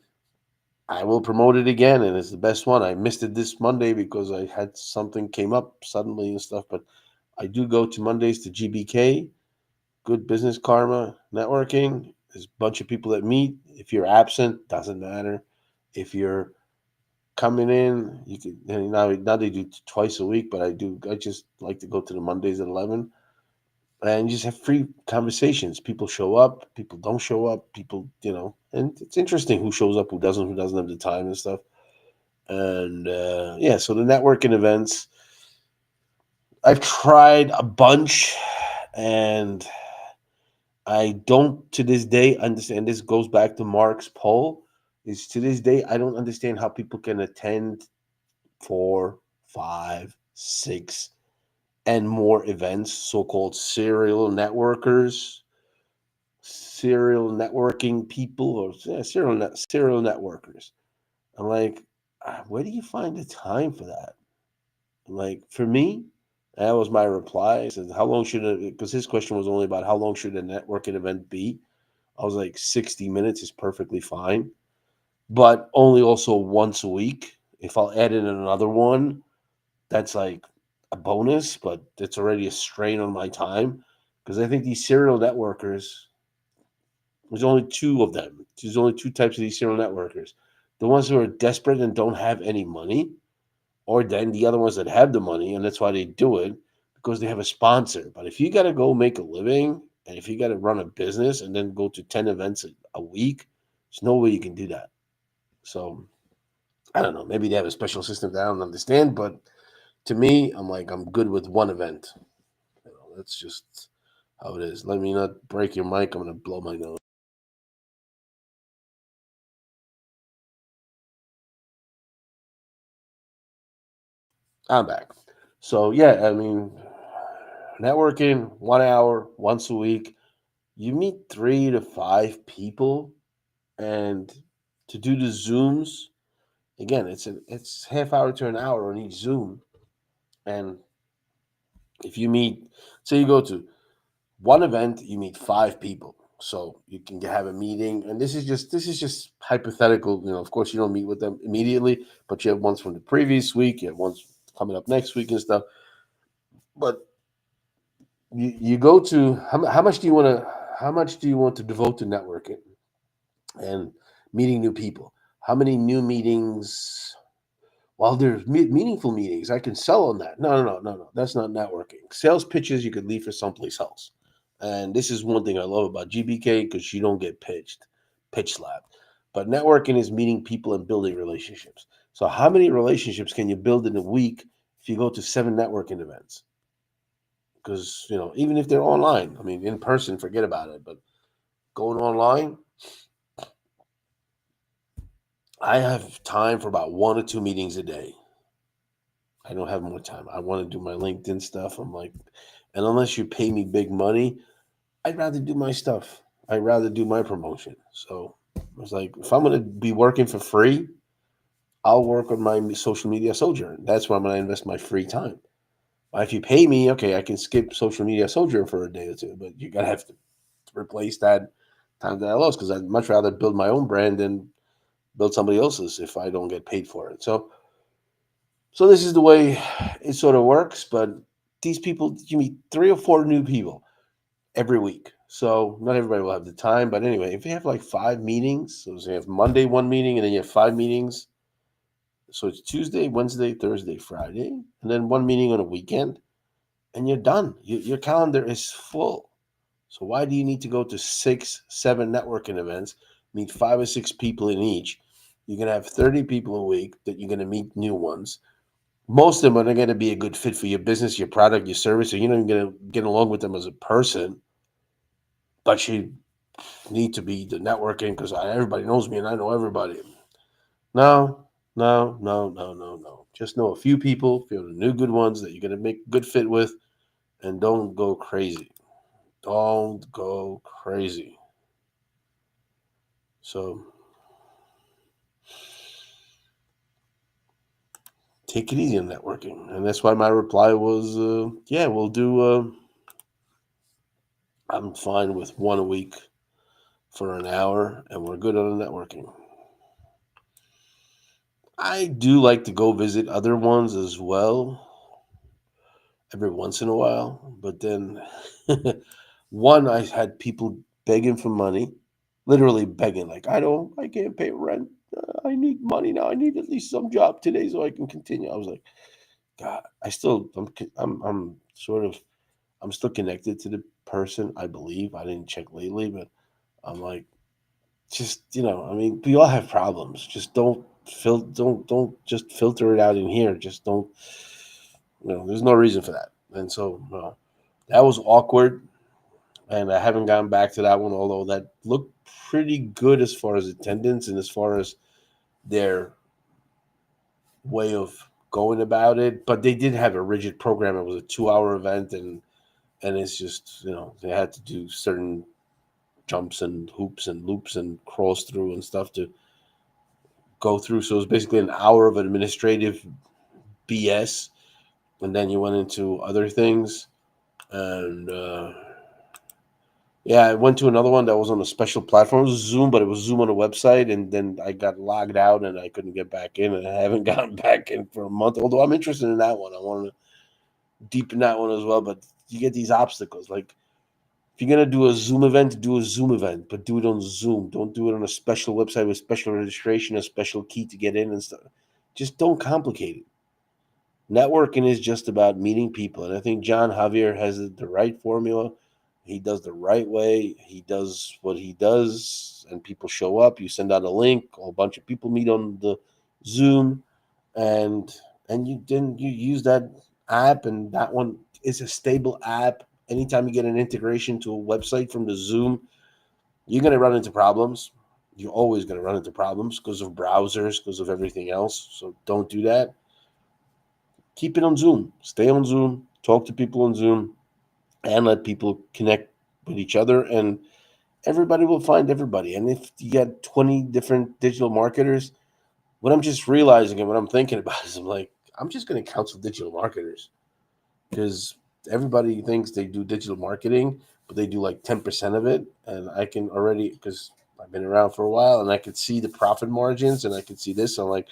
I will promote it again, and it's the best one. I missed it this Monday because I had something came up suddenly and stuff. But I do go to Mondays to GBK, Good Business Karma Networking. There's a bunch of people that meet. If you're absent, doesn't matter. If you're coming in, you could. And now they do twice a week, but I do. I just like to go to the Mondays at 11 and just have free conversations. People show up, people don't show up, people, and it's interesting who shows up, who doesn't have the time and stuff. And yeah, so the networking events, I've tried a bunch, and I don't to this day understand. This goes back to Mark's poll. Is to this day I don't understand how people can attend 4, 5, 6, and more events, so-called serial networking people, or serial networkers. I'm like, where do you find the time for that? Like for me, that was my reply. I said, how long should it? Because his question was only about how long should a networking event be. I was like, 60 minutes is perfectly fine, but only also once a week. If I'll add in another one, that's like a bonus, but it's already a strain on my time because I think these serial networkers, there's only two of them. There's only two types of these serial networkers: the ones who are desperate and don't have any money, or then the other ones that have the money, and that's why they do it because they have a sponsor. But if you got to go make a living and if you got to run a business and then go to 10 events a week, there's no way you can do that. So I don't know. Maybe they have a special system that I don't understand, but to me, I'm like, I'm good with one event. That's just how it is. Let me not break your mic. I'm going to blow my nose. I'm back. So yeah, I mean, networking 1 hour once a week. You meet 3 to 5 people, and to do the Zooms again, it's half hour to an hour on each Zoom. And if you meet, say you go to one event, you meet 5 people. So you can have a meeting, and this is just hypothetical. Of course, you don't meet with them immediately, but you have ones from the previous week, you have ones coming up next week and stuff. But you go to how much do you want to devote to networking and meeting new people? How many new meetings? While there's meaningful meetings, I can sell on that. No. That's not networking. Sales pitches you could leave for someplace else. And this is one thing I love about GBK because you don't get pitch slapped. But networking is meeting people and building relationships. So how many relationships can you build in a week if you go to 7 networking events? Because even if they're online, I mean, in person, forget about it. But going online, I have time for about 1 or 2 meetings a day. I don't have more time. I want to do my LinkedIn stuff. I'm like, and unless you pay me big money, I'd rather do my stuff. I'd rather do my promotion. So I was like, if I'm going to be working for free, I'll work on my social media sojourn. That's where I'm going to invest my free time. If you pay me, okay, I can skip social media sojourn for a day or two, but you got to have to replace that time that I lost because I'd much rather build my own brand than build somebody else's if I don't get paid for it. So this is the way it sort of works. But these people, you meet 3 or 4 new people every week. So not everybody will have the time. But anyway, if you have like 5 meetings, so you have Monday one meeting and then you have 5 meetings. So it's Tuesday, Wednesday, Thursday, Friday, and then one meeting on a weekend, and you're done. Your calendar is full. So why do you need to go to 6, 7 networking events, meet 5 or 6 people in each? You're going to have 30 people a week that you're going to meet new ones. Most of them are going to be a good fit for your business, your product, your service, or you're not even going to get along with them as a person. But you need to be the networking because everybody knows me and I know everybody. No. Just know a few people, feel the new good ones that you're going to make good fit with, and don't go crazy. Don't go crazy. So take it easy on networking. And that's why my reply was, yeah, we'll do, I'm fine with one a week for an hour, and we're good on the networking. I do like to go visit other ones as well every once in a while. But then one, I had people begging for money, literally begging, like, I can't pay rent. I need money now. I need at least some job today so I can continue. I was like, God, I'm sort of, I'm still connected to the person. I believe I didn't check lately, but I'm like, just I mean, we all have problems. Just don't just filter it out in here. Just don't. There's no reason for that. And so that was awkward, and I haven't gotten back to that one. Although that looked pretty good as far as attendance and as far as their way of going about it. But they did have a rigid program. It was a 2-hour event, and it's just they had to do certain jumps and hoops and loops and crawls through and stuff to go through. So it was basically an hour of administrative BS, and then you went into other things. And yeah, I went to another one that was on a special platform. It was Zoom, but it was Zoom on a website, and then I got logged out and I couldn't get back in, and I haven't gotten back in for a month. Although I'm interested in that one, I want to deepen that one as well. But you get these obstacles, like if you're gonna do a Zoom event, do a Zoom event, but do it on Zoom. Don't do it on a special website with special registration, a special key to get in and stuff. Just don't complicate it. Networking is just about meeting people, and I think John Javier has the right formula. He does the right way. He does what he does, and people show up. You send out a link, a bunch of people meet on the Zoom, and you use that app, and that one is a stable app. Anytime you get an integration to a website from the Zoom, you're going to run into problems. You're always going to run into problems because of browsers, because of everything else. So don't do that. Keep it on Zoom. Stay on Zoom. Talk to people on Zoom, and let people connect with each other. And everybody will find everybody. And if you got 20 different digital marketers, what I'm just realizing and what I'm thinking about is I'm just going to counsel digital marketers, because everybody thinks they do digital marketing, but they do like 10% of it. And I can already, because I've been around for a while, and I could see the profit margins, and I could see this. I'm like,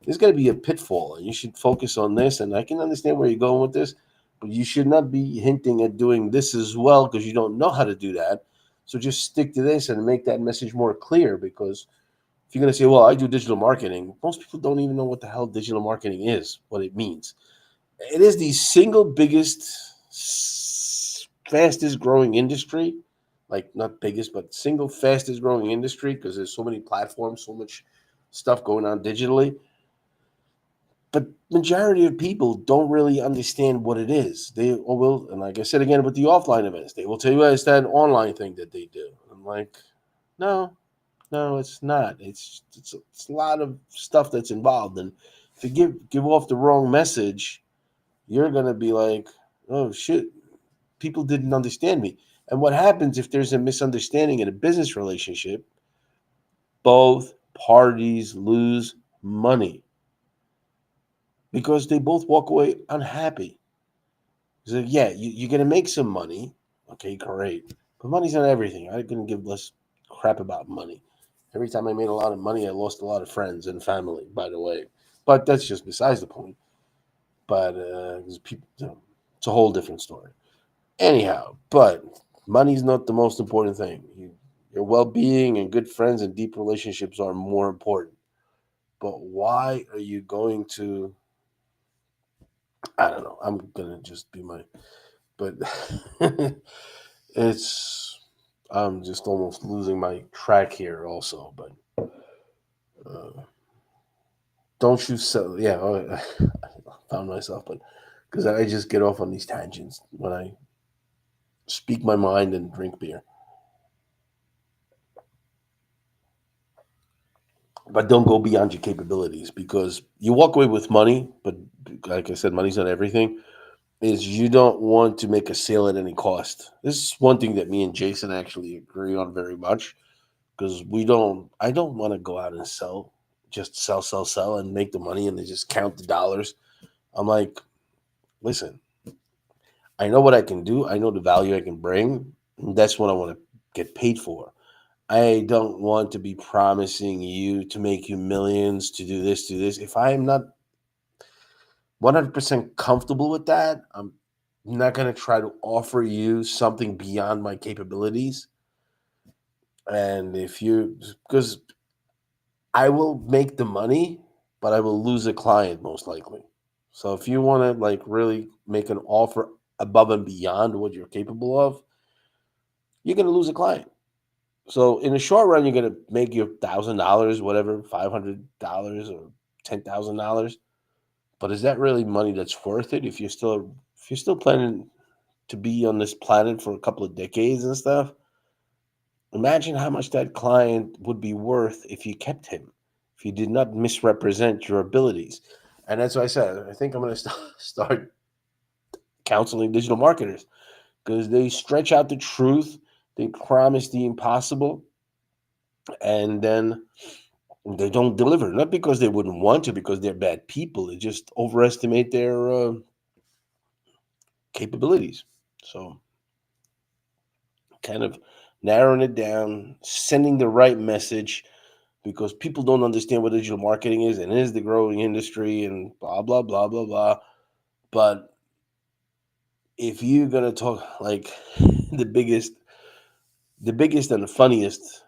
there's got to be a pitfall, and you should focus on this. And I can understand where you're going with this, but you should not be hinting at doing this as well, because you don't know how to do that. So just stick to this and make that message more clear, because if you're going to say, well, I do digital marketing, most people don't even know what the hell digital marketing is, what it means. It is the single biggest, fastest growing industry. Like, not biggest, but single fastest growing industry, because there's so many platforms, so much stuff going on digitally. But majority of people don't really understand what it is. They will, and like I said again with the offline events, they will tell you it's that online thing that they do. I'm like, no, it's not. It's a lot of stuff that's involved, and if you give off the wrong message, you're gonna be like, oh shit, people didn't understand me. And what happens if there's a misunderstanding in a business relationship? Both parties lose money because they both walk away unhappy. So yeah, you're gonna make some money. Okay, great. But money's not everything. I couldn't give less crap about money. Every time I made a lot of money, I lost a lot of friends and family, by the way. But that's just besides the point. But people, it's a whole different story. Anyhow, but money's not the most important thing. Your well-being and good friends and deep relationships are more important. But why are you going to? I don't know. I'm gonna just be my. But it's. I'm just almost losing my track here, also. But don't you sell? Yeah, I found myself, but because I just get off on these tangents when I speak my mind and drink beer. But don't go beyond your capabilities, because you walk away with money. But like I said, money's not everything. Is you don't want to make a sale at any cost. This is one thing that me and Jason actually agree on very much, because I don't want to go out and sell, just sell, and make the money and then just count the dollars. I'm like, listen, I know what I can do. I know the value I can bring. And that's what I want to get paid for. I don't want to be promising you to make you millions, to do this, to this. If I'm not 100% comfortable with that, I'm not going to try to offer you something beyond my capabilities. And because I will make the money, but I will lose a client most likely. So if you want to like really make an offer above and beyond what you're capable of, you're going to lose a client. So in the short run, you're going to make your $1,000, whatever, $500 or $10,000. But is that really money that's worth it if you're still planning to be on this planet for a couple of decades and stuff? Imagine how much that client would be worth if you kept him, if you did not misrepresent your abilities. And that's what I said. I think I'm going to start counseling digital marketers because they stretch out the truth, they promise the impossible, and then they don't deliver. Not because they wouldn't want to, because they're bad people. They just overestimate their capabilities. So, kind of narrowing it down, sending the right message, because people don't understand what digital marketing is and it is the growing industry and blah blah blah blah blah. But if you're gonna talk like the biggest, the biggest and the funniest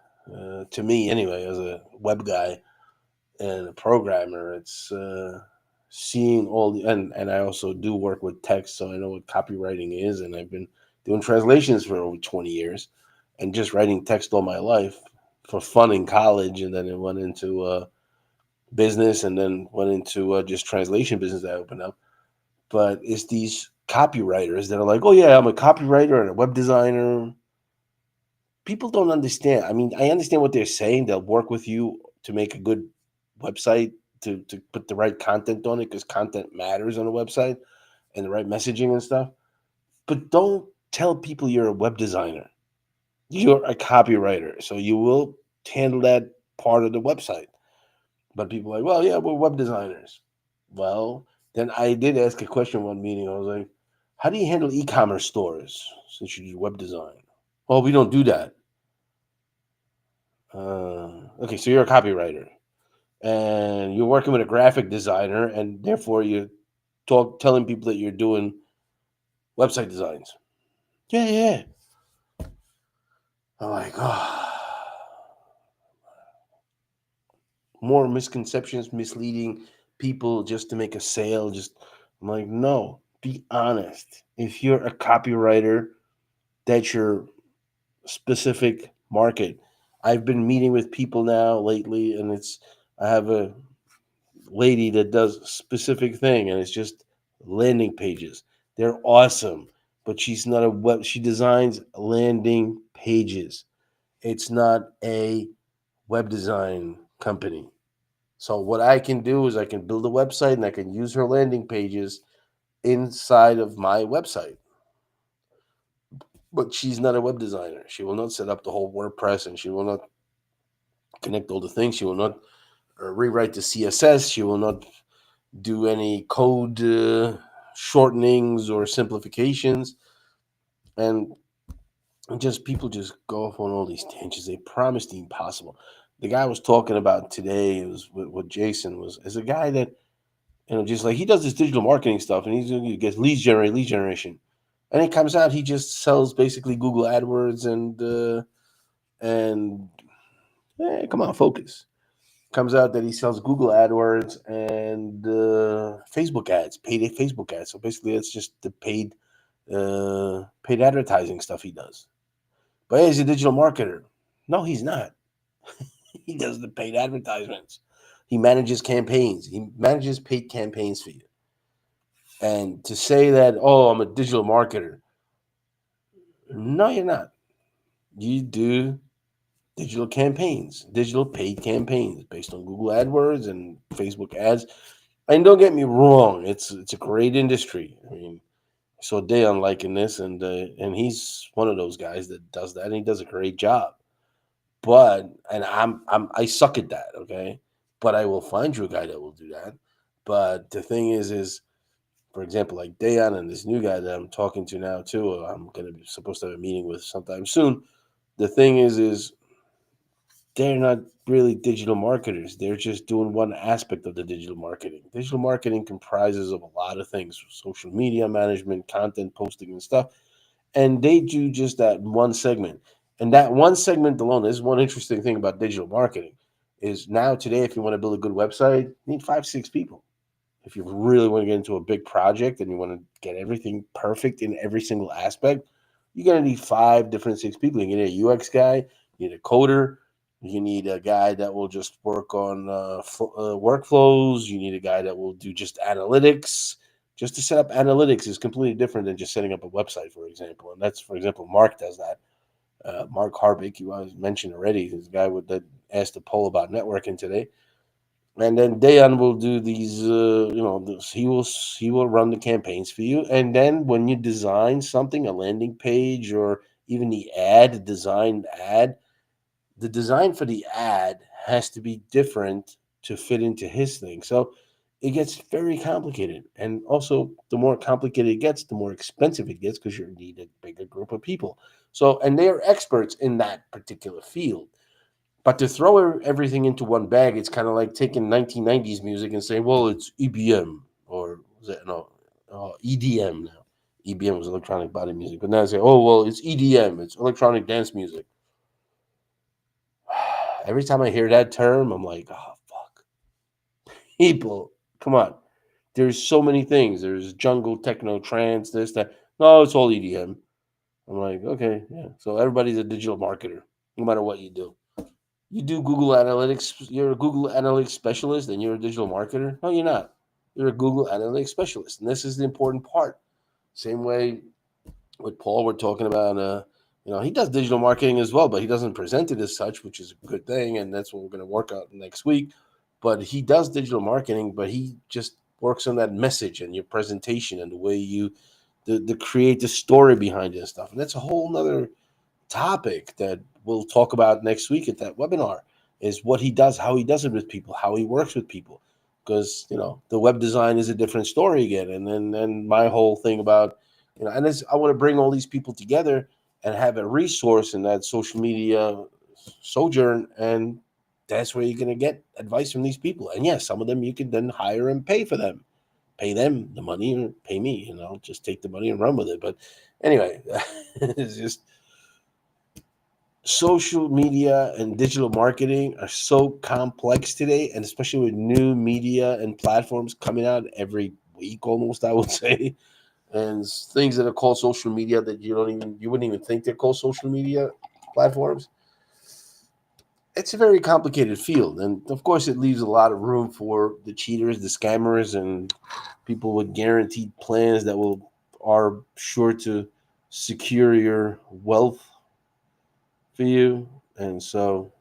to me anyway, as a web guy and a programmer, it's seeing all the and I also do work with text, so I know what copywriting is, and I've been doing translations for over 20 years, and just writing text all my life for fun in college, and then it went into business, and then went into just translation business that I opened up. But it's these copywriters that are like, oh yeah, I'm a copywriter and a web designer. People don't understand. I mean, I understand what they're saying. They'll work with you to make a good website, to put the right content on it, because content matters on a website, and the right messaging and stuff. But don't tell people you're a web designer. You're a copywriter. So you will handle that part of the website. But people are like, well, yeah, we're web designers. Well, then I did ask a question one meeting. I was like, how do you handle e-commerce stores since you do web design? Well, we don't do that. Okay, so you're a copywriter and you're working with a graphic designer, and therefore you're telling people that you're doing website designs. Yeah, yeah. I'm like, oh, more misconceptions, misleading people just to make a sale. I'm like, no, be honest. If you're a copywriter, that's your specific market. I've been meeting with people now lately, and I have a lady that does a specific thing, and it's just landing pages. They're awesome, but she's not a web. She designs landing pages. It's not a web design company. So what I can do is I can build a website and I can use her landing pages inside of my website. But she's not a web designer. She will not set up the whole WordPress, and she will not connect all the things. She will not rewrite the CSS. She will not do any code shortenings or simplifications. And just people just go off on all these tangents. They promise the impossible. The guy I was talking about today, it was with Jason, is a guy that, just like he does this digital marketing stuff, and he gets lead generation, and it comes out he just sells basically Google AdWords and come on, focus. Comes out that he sells Google AdWords and Facebook ads, paid Facebook ads. So basically, it's just the paid advertising stuff he does. But hey, he's a digital marketer. No, he's not. He does the paid advertisements. He manages campaigns. He manages paid campaigns for you. And to say that, oh, I'm a digital marketer. No, you're not. You do digital campaigns, digital paid campaigns based on Google AdWords and Facebook ads. And don't get me wrong, it's a great industry. I mean, I saw Dayon liking this, and he's one of those guys that does that, and he does a great job. But I suck at that, okay? But I will find you a guy that will do that. But the thing is for example, like Dayan and this new guy that I'm talking to now too. I'm gonna be supposed to have a meeting with sometime soon. The thing is they're not really digital marketers. They're just doing one aspect of the digital marketing. Digital marketing comprises of a lot of things: social media management, content posting, and stuff. And they do just that one segment. And that one segment alone, this is one interesting thing about digital marketing, is now today, if you want to build a good website, you need 5, 6 people. If you really want to get into a big project and you want to get everything perfect in every single aspect, you're going to need 5, 6 people. You need a UX guy, you need a coder, you need a guy that will just work on workflows, you need a guy that will do just analytics. Just to set up analytics is completely different than just setting up a website, for example. And that's, for example, Mark does that. Mark Harvick, you was mentioned already, this guy that asked a poll about networking today. And then Dayan will do these, he will run the campaigns for you. And then when you design something, a landing page or even the design ad, the design for the ad has to be different to fit into his thing. So it gets very complicated. And also, the more complicated it gets, the more expensive it gets because you need a bigger group of people. So, and they are experts in that particular field. But to throw everything into one bag, it's kind of like taking 1990s music and saying, well, it's EBM or was it, no, EDM now. EBM was electronic body music. But now I say, oh, well, it's EDM, it's electronic dance music. Every time I hear that term, I'm like, oh, fuck. People, come on. There's so many things. There's jungle, techno, trance, this, that. No, it's all EDM. I'm like, okay, yeah. So everybody's a digital marketer, no matter what you do. You do Google Analytics, you're a Google Analytics specialist and you're a digital marketer? No, you're not. You're a Google Analytics specialist. And this is the important part. Same way with Paul, we're talking about, he does digital marketing as well, but he doesn't present it as such, which is a good thing. And that's what we're going to work out next week. But he does digital marketing, but he just works on that message and your presentation and the way you the create the story behind it and stuff. And that's a whole nother topic that we'll talk about next week at that webinar, is what he does, how he does it with people, how he works with people. Because, the web design is a different story again. And then my whole thing about, and I want to bring all these people together and have a resource in that social media sojourn. And that's where you're going to get advice from these people. And yes, some of them you can then hire and pay for them. Pay them the money or pay me, just take the money and run with it. But anyway, it's just social media and digital marketing are so complex today, and especially with new media and platforms coming out every week almost, I would say, and things that are called social media that you wouldn't even think they're called social media platforms. It's a very complicated field, and of course it leaves a lot of room for the cheaters, the scammers, and people with guaranteed plans that are sure to secure your wealth for you. And so,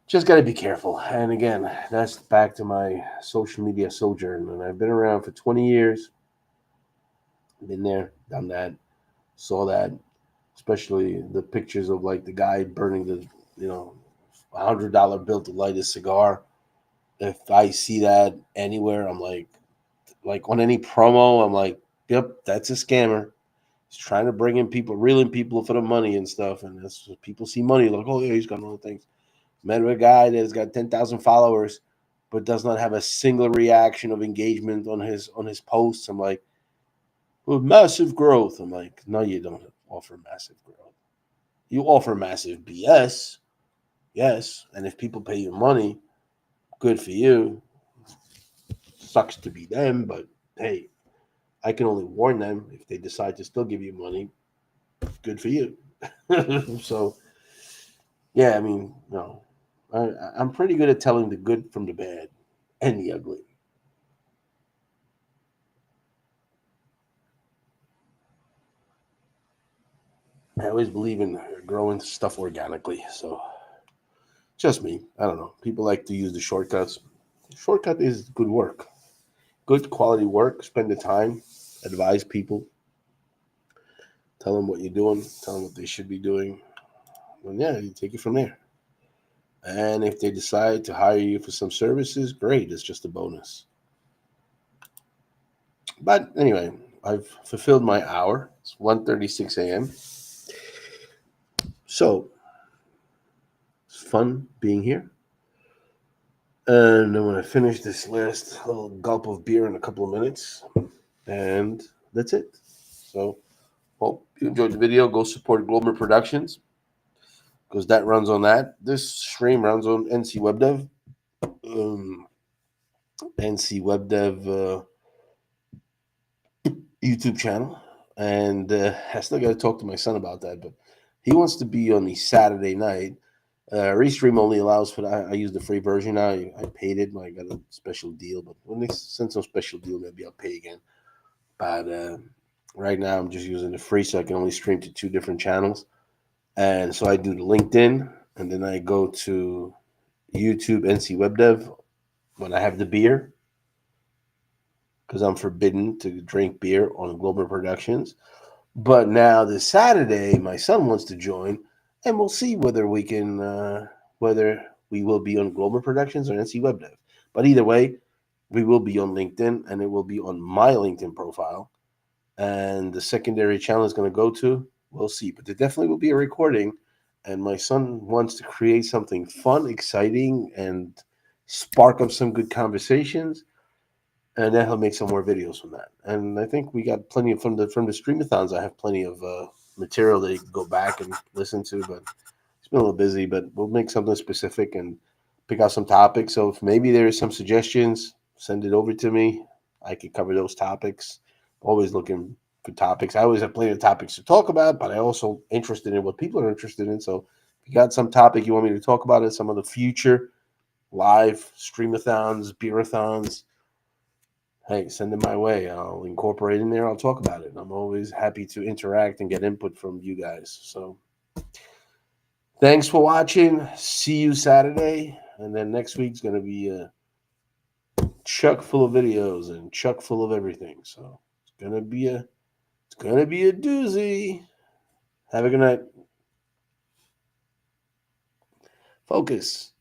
just got to be careful. And again, that's back to my social media sojourn. And I've been around for 20 years. Been there, done that, saw that, especially the pictures of like the guy burning the, $100 bill to light a cigar. If I see that anywhere, I'm like on any promo, I'm like, yep, that's a scammer. He's trying to bring in people, reeling people for the money and stuff. And that's what people see money, like, oh yeah, he's got all the things. Met a guy that's got 10,000 followers, but does not have a single reaction of engagement on his posts. I'm like, well, massive growth. I'm like, no, you don't offer massive growth. You offer massive BS, yes. And if people pay you money, good for you. Sucks to be them, but hey, I can only warn them. If they decide to still give you money, good for you. So, yeah, I mean, no. I'm pretty good at telling the good from the bad and the ugly. I always believe in growing stuff organically. So, just me. I don't know. People like to use the shortcuts. Shortcut is good work, good quality work. Spend the time, advise people, tell them what you're doing, tell them what they should be doing. And yeah, you take it from there. And if they decide to hire you for some services, great. It's just a bonus. But anyway, I've fulfilled my hour. It's 1:36 a.m. So it's fun being here. And I'm going to finish this last little gulp of beer in a couple of minutes. And that's it. So hope you enjoyed the video. Go support Global Productions because that runs on that. This stream runs on NC WebDev. NC WebDev YouTube channel. And I still got to talk to my son about that. But he wants to be on the Saturday night. Restream only allows for that. I use the free version now. I paid it. I got a special deal, but when they send some special deal, maybe I'll pay again. But right now, I'm just using the free, so I can only stream to 2 different channels. And so I do the LinkedIn, and then I go to YouTube NC WebDev when I have the beer, because I'm forbidden to drink beer on Global Productions. But now this Saturday, my son wants to join, and we'll see whether we can, whether we will be on Global Productions or NC WebDev. But either way, we will be on LinkedIn, and it will be on my LinkedIn profile. And the secondary channel is going to go to, we'll see. But there definitely will be a recording, and my son wants to create something fun, exciting, and spark up some good conversations. And then he'll make some more videos from that. And I think we got plenty of from the streamathons. I have plenty of material that you can go back and listen to, but it's been a little busy. But we'll make something specific and pick out some topics. So if maybe there's some suggestions, send it over to me. I could cover those topics. Always looking for topics. I always have plenty of topics to talk about, but I also interested in what people are interested in. So if you got some topic you want me to talk about in some of the future live streamathons, beerathons, hey, send it my way. I'll incorporate in there. I'll talk about it. I'm always happy to interact and get input from you guys. So thanks for watching. See you Saturday. And then next week's going to be chuck full of videos and chuck full of everything. So it's going to be a doozy. Have a good night. Focus.